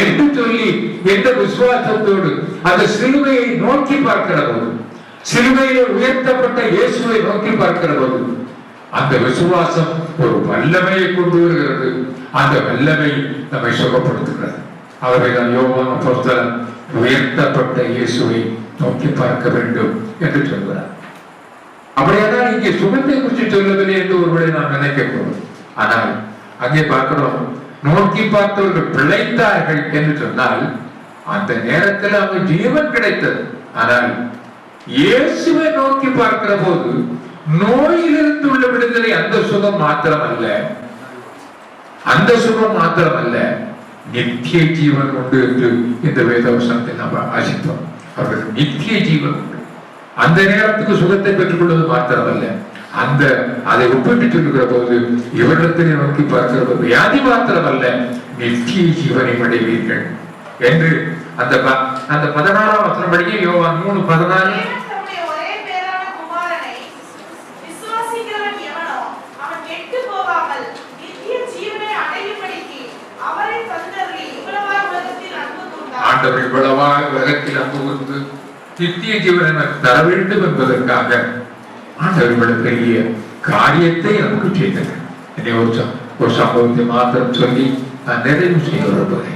என்று சொல்லி எந்த விசுவாசத்தோடு அந்த சிலுவையை நோக்கி பார்க்கிற போது, சிலுவையில் உயர்த்தப்பட்ட இயேசுவை நோக்கி பார்க்கிற போது அந்த விசுவாசம் ஒரு வல்லமையை கொண்டு வருகிறது. அந்த வல்லமை நம்மை சுகப்படுத்துகிறது. அவர்கள் யோவான் அப்போஸ்தலன் உயர்த்தப்பட்ட இயேசுவை நோக்கி பார்க்க வேண்டும் என்று சொல்கிறார். அப்படியானால் இங்கே சுகத்தை குறித்து சொல்லவில்லை என்று ஒருவேளை நாம் நினைக்கக்கூடும். ஆனால் அங்கே பார்க்கிறோம், நோக்கி பார்த்தவர்கள் பிழைத்தார்கள் என்று சொன்னால் அந்த நேரத்தில் அவங்க ஜீவன் கிடைத்தது. ஆனால் இயேசுவை நோக்கி பார்க்கிற போது நோயிலிருந்து உள்ள விடுதலை அந்த சுகம் மாத்திரமல்ல, அந்த சுகம் மாத்திரமல்ல, நித்திய ஜீவன் உண்டு என்று இந்த வேதவசனத்தை நாம் வாசித்தோம். அவர்கள் நித்திய ஜீவன் உண்டு. அந்த நேரத்துக்கு சுகத்தை பெற்றுக் கொள்வது மாத்திரமல்ல, அந்த அதை ஒப்பிட்டு சொல்லுகிற போது இவரிடத்திலே நோக்கி பார்க்கிற போது வியாதி மாத்திரமல்ல, நித்திய ஜீவனை அடைவீர்கள் என்று அந்த 16ஆம் வசனம் படிக்க யோவான் 3:14. ஆண்டவர் இவ்வளவா உலகத்தில் அன்பு கூர்ந்து நித்திய ஜீவனை தர வேண்டும் என்பதற்காக ஆண்டவர் பெரிய காரியத்தை நமக்கு செய்தது. என்னை ஒரு சம்பவத்தை மாத்திரம் சொல்லி நான் நிறைவு செய்ய வருவதை,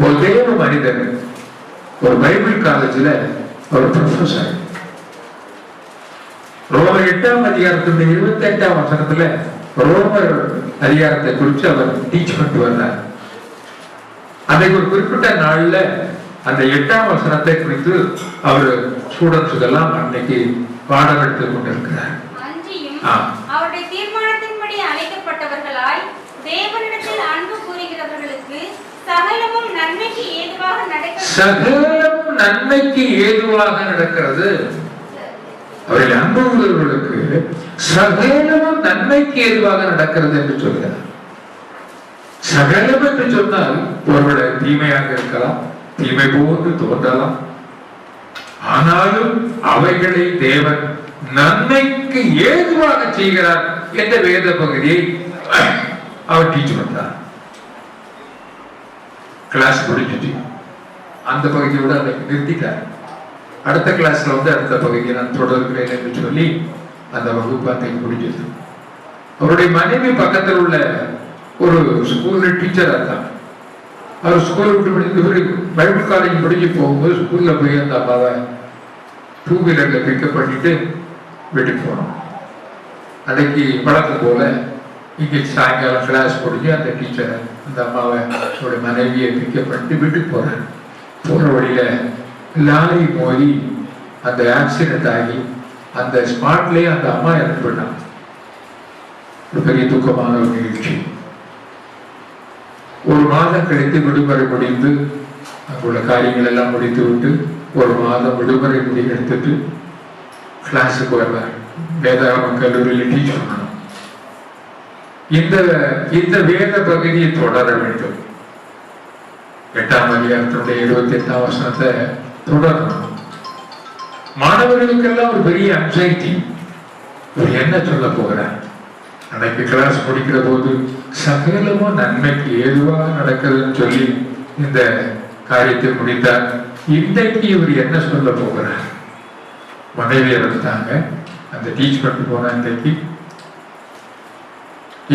ஒரு தேவ மனிதர் ஒரு பைபிள் காலேஜில் ஒரு ப்ரொஃபசர் ரோமர் 8ஆம் அதிகாரத்துடைய 28ஆம் வசனத்துல ரோமர் அதிகாரத்தை குறித்து அவர் டீச் பண்ணிட்டு வர்றார். அன்றைக்கு ஒரு குறிப்பிட்ட நாள்ல அந்த 8ஆம் வசனத்தை குறித்து அவர் ஸ்டூடெண்ட்ஸ் எல்லாம் அன்னைக்கு பாடம் எடுத்துக் கொண்டிருக்கிறார். அவருடைய தீர்மானத்தின்படி அழைக்கப்பட்டவர்களாய் தேவனிடத்தில் அன்பு கூறுகிறவர்களுக்கு சகலமும் நன்மைக்கு ஏதுவாக நடக்கிறது. சகலம் நன்மைக்கு ஏதுவாக நடக்கிறது. அவர்கள் அன்பு கூறுகிறவர்களுக்கு சகலமும் நன்மைக்கு ஏதுவாக நடக்கிறது என்று சொல்கிறார். சகலம் என்று சொன்னால் ஒருவருடைய தீமையாக இருக்கலாம், தீமை போன்று தோன்றலாம். ஆனாலும் அவைகளை தேவன் நன்மைக்கு ஏதுவாக செய்கிறார் என்ற வேத பகுதியை அவர் டீச் பண்றார். கிளாஸ் முடிஞ்சிட்டு அந்த பகுதியோட அதை நிறுத்திட்டார். அடுத்த கிளாஸ்ல அடுத்த பகுதியை நான் தொடர்கிறேன் என்று சொல்லி அந்த வகுப்பு அதை முடிஞ்சது. அவருடைய மனைவி பக்கத்தில் உள்ள ஒரு ஸ்கூல்ல டீச்சரா இருந்தாங்க. அவர் ஸ்கூல் விட்டு பைபிள் காலேஜ் முடிஞ்சு போகும்போது ஸ்கூல்ல போய் அந்த அம்மாவை 2 வீலர்ல பிக்கப் பண்ணிட்டு வீட்டுக்கு போனோம். அன்னைக்கு வழக்கம் போல இங்கே சாயங்காலம் கிளாஸ் முடிஞ்சு அந்த டீச்சரை அந்த அம்மாவை அவருடைய மனைவியை பிக்கப் பண்ணிட்டு வீட்டுக்கு போறேன். போற வழியில லாரி மோதி அந்த ஆக்சிடென்ட் ஆகி அந்த ஸ்பாட்லயே அந்த அம்மா இறந்து போயிட்டாங்க. ஒரு பெரிய துக்கமான ஒரு நிகழ்ச்சி. ஒரு மாதம் கழித்து விடுமுறை முடிந்து அங்குள்ள காரியங்கள் எல்லாம் முடித்து விட்டு ஒரு மாதம் விடுமுறை எடுத்துட்டு கிளாஸுக்கு வருவார். வேதாகம கல்லூரியில் டீச் பண்ணணும். இந்த வேத பகுதியை தொடர வேண்டும். 8ஆம் அதிகாரத்தினுடைய 28ஆம் வசனத்தை தொடரணும். மாணவர்களுக்கெல்லாம் ஒரு பெரிய அன்சைட்டி. இவர் என்ன சொல்ல போகிறார்? அன்னைக்கு கிளாஸ் முடிக்கிற போது சகலமும் நன்மைக்கு ஏதுவாக நடக்கிறதுன்னு சொல்லி இந்த காரியத்தை முடித்தார். இன்றைக்கு இவர் என்ன சொல்ல போகிறார்? மனைவி இறந்துட்டாங்க, அந்த டீச் பண்ணிட்டு போன இன்றைக்கு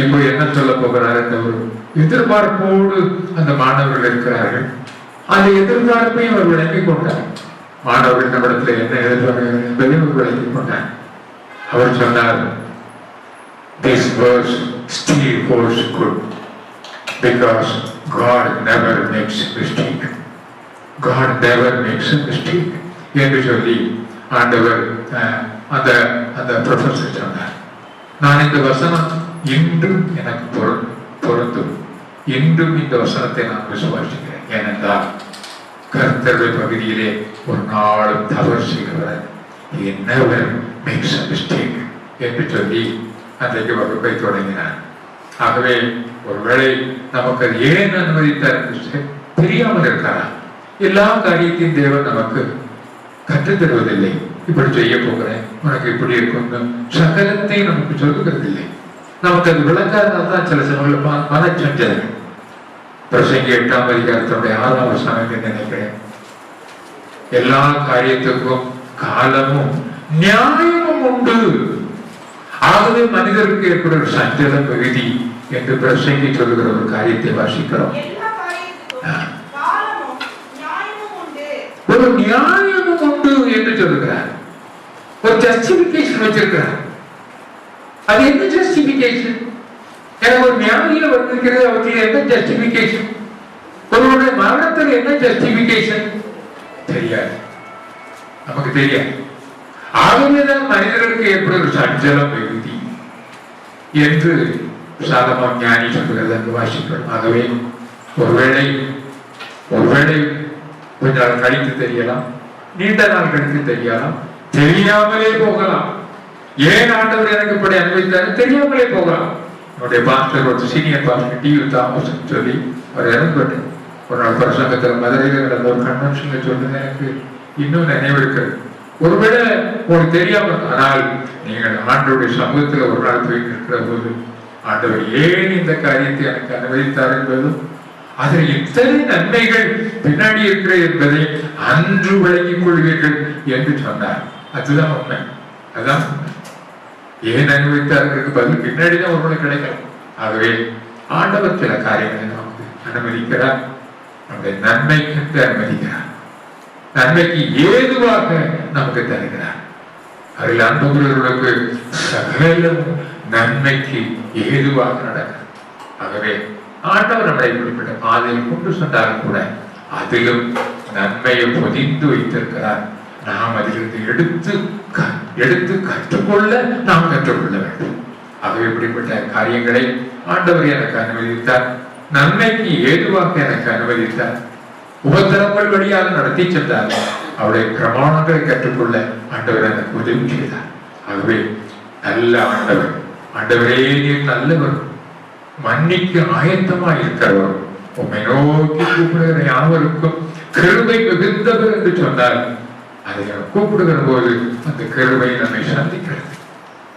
இப்போ என்ன சொல்ல போகிறார் என்ற ஒரு எதிர்பார்ப்போடு அந்த மாணவர்கள் இருக்கிறார்கள். அந்த எதிர்பார்ப்பையும் அவர் விளங்கிக் கொண்டார். மாணவர்கள் நம்மிடத்துல என்ன எதிர்பார்க்கிறார்கள் என்பதையும் அவர் விளங்கிக் கொண்டார். அவர் சொன்னார், this verse still holds good because God never makes a mistake. God never makes a mistake என்று சொல்லி ஆண்டவர் அந்த அந்த ப்ரொஃபஸர் சொன்னார். நான் இந்த வசனம் இன்றும் எனக்கு பொருந்தும். இன்றும் இந்த வசனத்தை நான் விசுவாசிக்கிறேன். ஏனென்றால் கர்த்தருடைய பகுதியிலே ஒரு நாளும் தவறு செய்கிறவர் he never makes a mistake என்று சொல்லி அன்றைக்கு வகுப்பை தொடங்கினார். ஆகவே ஒருவேளை நமக்கு அது ஏன் அனுமதித்தார் தெரியாமல் இருக்காரா? எல்லா காரியத்தையும் தேவன் நமக்கு கற்றுத் தருவதில்லை. இப்படி செய்ய போகிறேன், உனக்கு இப்படி இருக்கும், சகலத்தை நமக்கு சொல்லுகிறதில்லை. நமக்கு அது விளக்காததால் தான் சில சமயங்கள் மனச்சஞ்சல். பிரசங்கி 8ஆம் அதிகாரத்தினுடைய 6ஆம் வசனம் நினைக்கிறேன், எல்லா காரியத்துக்கும் காலமும் நியாயமும் உண்டு. ஆகவே மனிதருக்கு ஏற்படும் சஞ்சலம் மிகுதி என்று பிரசங்கி சொல்லுகிற ஒரு காரியத்தை வாசிக்கிறோம். ஒரு நியாயமும் உண்டு என்று சொல்லுகிறார். ஒரு ஜஸ்டிபிகேஷன் வச்சிருக்கிறார். அது என்ன ஜஸ்டிபிகேஷன்? எனக்கு ஒரு நியாயம் வந்திருக்கிறது, அவற்றில் என்ன ஜஸ்டிபிகேஷன்? ஒருவருடைய மரணத்தில் என்ன ஜஸ்டிபிகேஷன் தெரியாது, நமக்கு தெரியாது. ஆகவேதான் மனிதர்களுக்கு ஏற்படும் சஞ்சலம் மிகுதி என்று சாலமோன் ஞானி சொல்லுகிறது என்று வாசிக்கிறோம். ஆகவே ஒருவேளை கொஞ்ச நாள் கழித்து தெரியலாம், நீண்ட நாள் கழித்து தெரியலாம், தெரியாமலே போகலாம். ஏன் ஆண்டவர் எனக்கு இப்படி அனுபவித்தாரு தெரியாமலே போகலாம். என்னுடைய பாஸ்டர் ஒரு சீனியர் பாஸ்டர் டி.யு. தாமஸ் சொல்லி அவர் இறந்துபட்டு ஒரு நாள் பிரசங்கத்தில் மதுரையில் நடந்த ஒரு கன்வென்ஷன்ல சொல்றது எனக்கு இன்னும் நினைவு இருக்கிறது. ஒருவேளை உங்களுக்கு தெரியாம, ஆனால் நீங்கள் ஆண்டவருடைய சமூகத்தில் ஒரு நாள் போயிட்டு இருக்கிற போது ஆண்டவர் ஏன் இந்த காரியத்தை எனக்கு அனுமதித்தார் என்பதும் அதில் இத்தனை நன்மைகள் பின்னாடி இருக்கிற என்பதை அன்று விளங்கிக் கொள்வீர்கள் என்று சொன்னார். அதுதான் உண்மை, அதுதான் உண்மை. ஏன் அனுமதித்தார்களுக்கு பதில் பின்னாடிதான் ஒருவனுக்கு கிடைக்கும். ஆகவே ஆண்டவர் சில காரியங்களை நமக்கு அனுமதிக்கிறார், நம்முடைய நன்மைக்கு அனுமதிக்கிறார், நன்மைக்கு ஏதுவாக நமக்கு தருகிறார். அதில் அன்புகிறவர்களுக்கு சகலம் நன்மைக்கு ஏதுவாக நடக்கும். ஆகவே ஆண்டவர் நம்மளை இப்படிப்பட்ட பாதையில் கொண்டு சென்றாலும் கூட அதிலும் நன்மையை பொதிந்து வைத்திருக்கிறார். நாம் அதிலிருந்து எடுத்து கற்றுக்கொள்ள நாம் கற்றுக்கொள்ள வேண்டும். ஆகவே இப்படிப்பட்ட காரியங்களை ஆண்டவர் எனக்கு அனுமதித்தார், நன்மைக்கு ஏதுவாக எனக்கு அனுமதித்தார். உபத்திரங்கள் வழியாக நடத்தி சென்றார். அவருடைய பிரமாணங்களை கற்றுக்கொள்ள ஆண்டவர் எனக்கு உதவி செய்தார். ஆகவே நல்ல ஆண்டவர், ஆண்டவரே நீர் நல்லவர், மன்னிக்க ஆயத்தமா இருக்கிறவர், உம்மை நோக்கி கூப்பிடுகிற யாவருக்கும் கிருபை மிகுந்தவர் என்று சொன்னார். அதை கூப்பிடுகிற போது அந்த கிருபை நம்மை சந்திக்கிறது,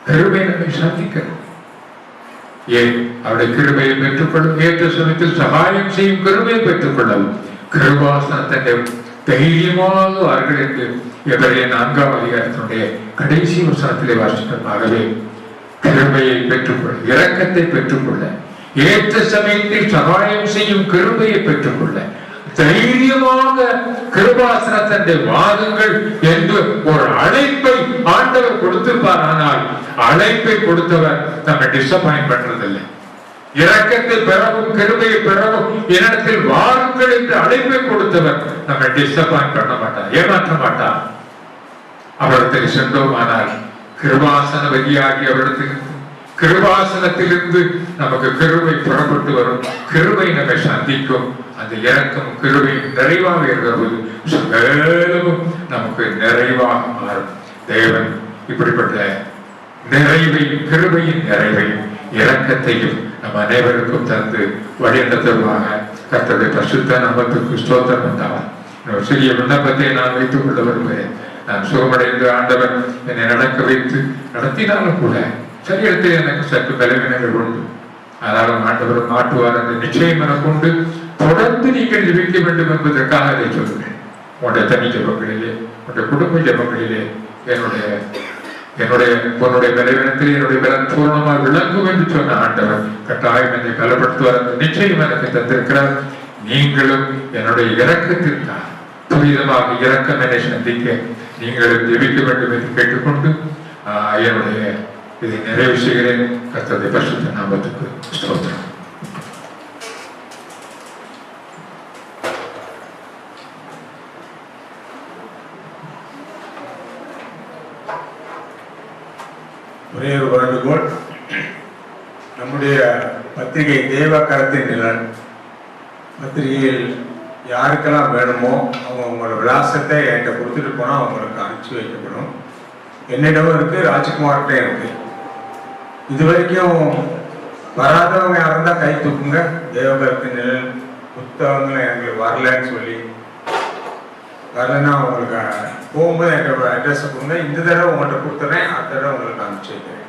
கிருபை நம்மை சந்திக்கிறது. ஏன் அவருடைய கிருபையை பெற்றுக்கொள்ளும், ஏற்ற சமயத்தில் சகாயம் செய்யும் கிருபையை பெற்றுக்கொள்ளவும் கிருபாசனத்தை தைரியமாக வார்கள் என்று எபிரேயர் 4ஆம் அதிகாரத்தினுடைய கடைசி வசனத்திலே வாசிக்கிறோம். ஆகவே கிருபையை பெற்றுக்கொள்ள, இரக்கத்தை பெற்றுக்கொள்ள, ஏற்ற சமயத்தில் சகாயம் செய்யும் கிருபையை பெற்றுக்கொள்ள, தைரியமாக கிருபாசனத்தை வாருங்கள் என்று ஒரு அழைப்பை ஆண்டவர் கொடுத்திருப்பார். ஆனால் அழைப்பை கொடுத்தவர் நம்ம டிசப்பாயிண்ட் பண்றதில்லை. இரக்கத்தை பெறவும் கிருபையை பெறவும் என்னிடத்தில் வாருங்கள் என்று அழைப்பை கொடுத்தவர் நம்ம டிசப்பாயிண்ட் பண்ண மாட்டார், ஏமாற்ற மாட்டார். அவரிடத்தில் சென்றோமானால் கிருபாசன வழியாகி அவரிடத்தில் கிருபாசனத்திலிருந்து நமக்கு கிருபை புறப்பட்டு வரும், கிருபை நம்மை சந்திக்கும். அந்த இரக்கம் கிருபை நிறைவாக இருக்கிறது, சகலமும் நமக்கு நிறைவாக மாறும். தேவன் இப்படிப்பட்ட நிறைவை, கிருபையின் நிறைவையும் இரக்கத்தையும் நம் அனைவருக்கும் தந்து வழிநடத்துவாக. கர்த்தருடைய பரிசுத்த நாமத்துக்கு ஸ்தோத்திரம் உண்டாகும். சிறிய விண்ணப்பத்தை நான் வைத்துக் கொள்ள விரும்புகிறேன். நான் சுகமடைந்து ஆண்டவர் என்னை நடக்க வைத்து நடத்தினாலும் கூட சரீரத்தில் எனக்கு சற்று பலவீனங்கள் உண்டு. ஆனாலும் ஆண்டவர் மாற்றுவார் என்ற நிச்சயம் என கொண்டு தொடர்ந்து நீங்கள் ஜெபிக்க வேண்டும் என்பதற்காக அதை சொல்கிறேன். உன்னுடைய தனி ஜெபங்களிலே, உன்னுடைய குடும்ப ஜெபங்களிலே உன்னுடைய பலவீனத்தில் என்னுடைய பலன் பூர்ணமாக விளங்கும் என்று சொன்ன ஆண்டவர் கட்டாயம் என்னை பலப்படுத்துவார் என்ற நிச்சயம் எனக்கு தந்திருக்கிறார். நீங்களும் என்னுடைய இரக்கத்திற்காக துரிதமாக இரக்கம் என்னை சந்திக்க நீங்களும் ஜெபிக்க வேண்டும் என்று கேட்டுக்கொண்டு என்னுடைய இதை நிறைவு செய்கிறேன். கர்த்தருடைய பரிசுத்த நாமத்துக்கு ஸ்தோத்திரம். ஒரே ஒரு வேண்டுகோள், நம்முடைய பத்திரிகை தேவ கரத்தின் நிலன் பத்திரிகையில் யாருக்கெல்லாம் வேணுமோ அவங்க உங்களோட விலாசத்தை என்கிட்ட கொடுத்துட்டு போனால் அவங்களுக்கு அனுப்பிச்சி வைக்கப்படும். என்னிடமும் இருக்கு, ராஜ்குமார்கிட்ட இருக்கு. இது வரைக்கும் வராதவங்க யாரும் இருந்தால் கை தூக்குங்க. தேவகரத்தின் நிழல் புத்தகங்களை எங்களுக்கு வரலன்னு சொல்லி வரலன்னா உங்களுக்கு போகும்போது என்கிட்ட அட்ரஸை கொடுங்க. இந்த தடவை உங்கள்கிட்ட கொடுத்துறேன், அடுத்த தடவை உங்களுக்கு அனுப்பிச்சு வைக்கிறேன்.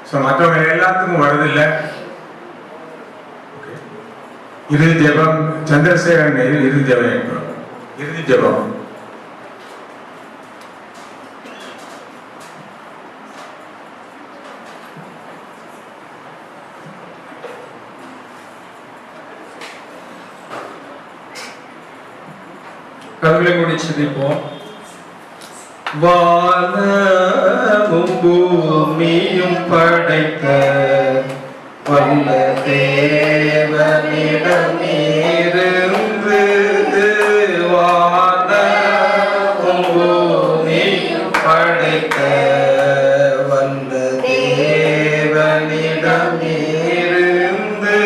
ஸோ மற்றவங்க எல்லாத்துக்கும் வரதில்லை. இறுதி ஜெபம் சந்திரசேகரன் இறுதி ஜெபம் இறுதி ஜெபம். கண்களை மூடி சிந்திப்போம். வானமும் பூமியும் படைத்த வல்ல தேவனிடமிருந்து வானமும் பூமியும் படைத்த வல்ல தேவனிடமிருந்து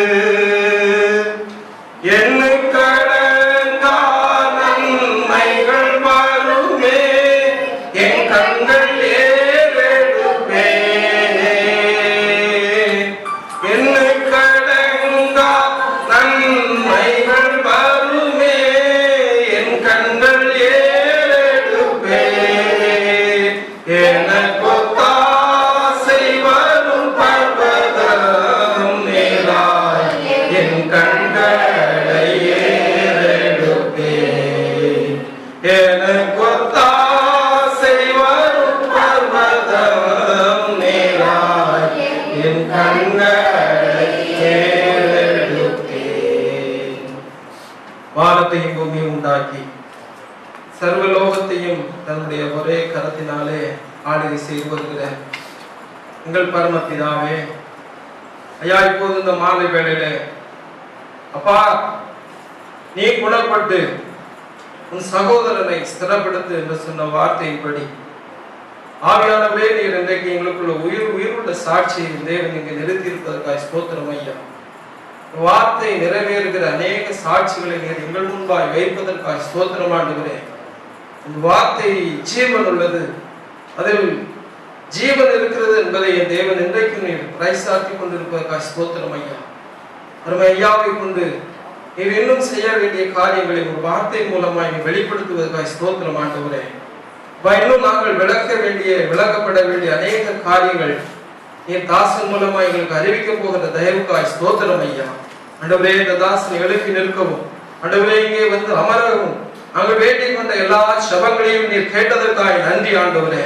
வானத்தையும் பூமியும் உண்டாக்கி சர்வலோகத்தையும் தன்னுடைய ஒரே கரத்தினாலே ஆளுகை செய்து வருகிற எங்கள் பரமபிதாவே, ஐயா, இப்போது இந்த மாலை வேளையில அப்பா நீ குணப்பட்டு உன் சகோதரனை ஸ்திரப்படுத்து என்று சொன்ன வார்த்தையின்படி ஆவியானவரே நீர் இன்றைக்கு எங்களுக்குள்ள உயிருள்ள சாட்சியை தேவன் இங்கே நிறுத்தியிருப்பதற்காக ஸ்தோத்திரம் ஐயா. வார்த்தை நிறைவேறுகிற அநேக சாட்சிகளை நீர் எங்கள் முன்பாய் வைப்பதற்காக ஸ்தோத்திரம் ஆண்டவரே. இந்த வார்த்தை ஜீவன் உள்ளது, அதில் ஜீவன் இருக்கிறது என்பதை என் தேவன் இன்றைக்கும் நீர் பறைசாற்றி கொண்டிருப்பதற்காக ஸ்தோத்திரம் ஐயா. அருமை ஐயாவை கொண்டு நீர் இன்னும் செய்ய வேண்டிய காரியங்களை ஒரு வார்த்தை மூலமாய் நீ வெளிப்படுத்துவதற்காக ஸ்தோத்திரம் ஆண்டவரே. இன்னும் நாங்கள் விளக்கப்பட வேண்டிய அநேக காரியங்கள் நீர் தாசன் மூலமா எங்களுக்கு அறிவிக்க போகிற தயவுக்காய் ஸ்தோத்திரம் ஐயா. ஆண்டவரே, இந்த தாசனை எழுப்பி நிற்கவும், ஆண்டவரே இங்கே வந்து அமரவும், நாங்கள் வேண்டிக் கொண்ட எல்லா ஜெபங்களையும் நீர் கேட்டதற்காய் நன்றி ஆண்டவரே.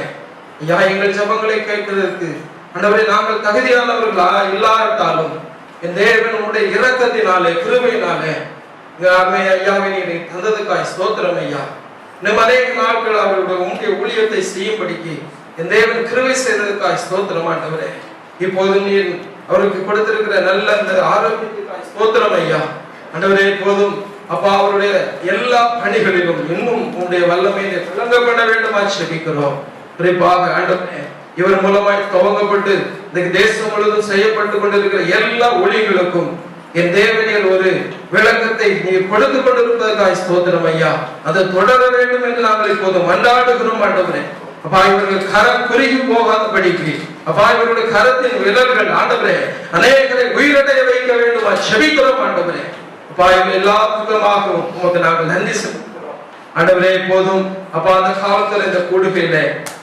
ஐயா, எங்கள் ஜெபங்களை கேட்கிறதற்கு ஆண்டவரே நாங்கள் தகுதியானவர்களா இல்லாவிட்டாலும் என் தேவன் உடைய இரக்கத்தினாலே கிருபையினாலே ஐயாவை நீர் தந்ததுக்காய் ஸ்தோத்திரம் ஐயா. இன்னும் அநேக நாட்கள் அவருடைய ஊழியத்தை செய்யும்படிக்கு என் தேவன் கிருபை செய்ததுக்காய் ஸ்தோத்திரம் ஆண்டவரே. இப்போது நீர் அவருக்கு கொடுத்திருக்கிற நல்ல அந்த ஆரோக்கியத்துக்காய் ஸ்தோத்திரம் ஐயா. ஆண்டவரே, இப்போதும் அப்பா அவருடைய எல்லா பணிகளிலும் இன்னும் உங்களுடைய வல்லமையை விளங்கப்பட வேண்டுமா ஜெபிக்கிறோம். குறிப்பாக ஆண்டவரே, இவர் மூலமாய் துவங்கப்பட்டு இந்த தேசம் முழுவதும் செய்யப்பட்டு கொண்டிருக்கிற எல்லா ஒளிகளுக்கும் என் தேவனில் ஒரு விளக்கத்தை நீர் கொடுத்து கொண்டிருப்பதற்காய் ஸ்தோத்திரம் ஐயா. அதை தொடர வேண்டும் என்று நாங்கள் இப்போது மன்றாடுகிறோம் ஆண்டவரே. அப்பா, இவர்கள் கரம் குறுகி போகாதபடிக்கு அப்பா இவருடைய கரத்தின் விரல்கள் ஆண்டவரே அநேகரை உயிரடைய வைக்க வேண்டுமா ஜெபிக்கிறோம் ஆண்டவரே. அப்பா, இவர்கள் எல்லாத்துக்குமாக உமக்கு நாங்கள் நன்றி செலுத்துகிறோம் ஆண்டவரே போதும் அப்பா அந்த காலத்துல இந்த கூடுகையில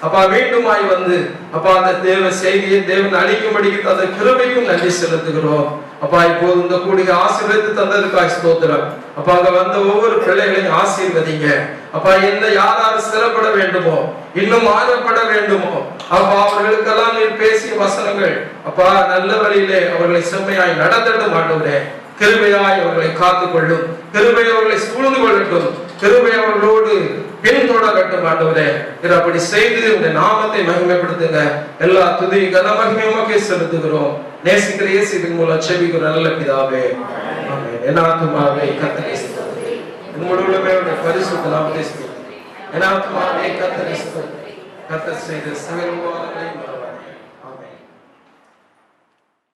அப்பா மீண்டுமாய் வந்து அப்பா அந்த தேவ செய்தியை தேவன் அளிக்கும்படிக்கு அந்த கிருபைக்கும் நன்றி செலுத்துகிறோம். அப்பா இப்போது இந்த கூடுகை ஆசீர்வதித்து தந்ததுக்காக ஸ்தோத்திரம். அப்பா அங்க வந்த ஒவ்வொரு பிள்ளைகளையும் ஆசீர்வதிங்க. அப்பா என்ன யாராரு சிறப்பட வேண்டுமோ, இன்னும் மாறப்பட வேண்டுமோ, அப்பா அவர்களுக்கெல்லாம் நீர் பேசிய வசனங்கள் அப்பா நல்ல வழியிலே அவர்களை செம்மையாய் நடத்தட்டும். ஆண்டவரே கிருபையாய் அவர்களை காத்துக் கொள்ளும், கிருபை அவர்களை சூழ்ந்து கொள்ளட்டும், கிருபை அவர்களோடு பின்தொடரட்டும். ஆண்டவரே அப்படி செய்து இந்த நாமத்தை மகிமைப்படுத்துங்க. எல்லா துதி கன மகிமையுமே செலுத்துகிறோம். நேசிக்கிற இயேசுவின் மூலம் செபிக்கிற நல்ல பிதாவே, ஆமென். என் ஆத்துமாவே கர்த்தரை ஸ்தோத்திரி, என் முழு உள்ளமையோட பரிசுத்த நாமத்தை ஸ்தோத்திரி. என் ஆத்துமாவே கர்த்தரை ஸ்தோத்திரி, கர்த்தர் செய்த சகல உபகாரங்களையும்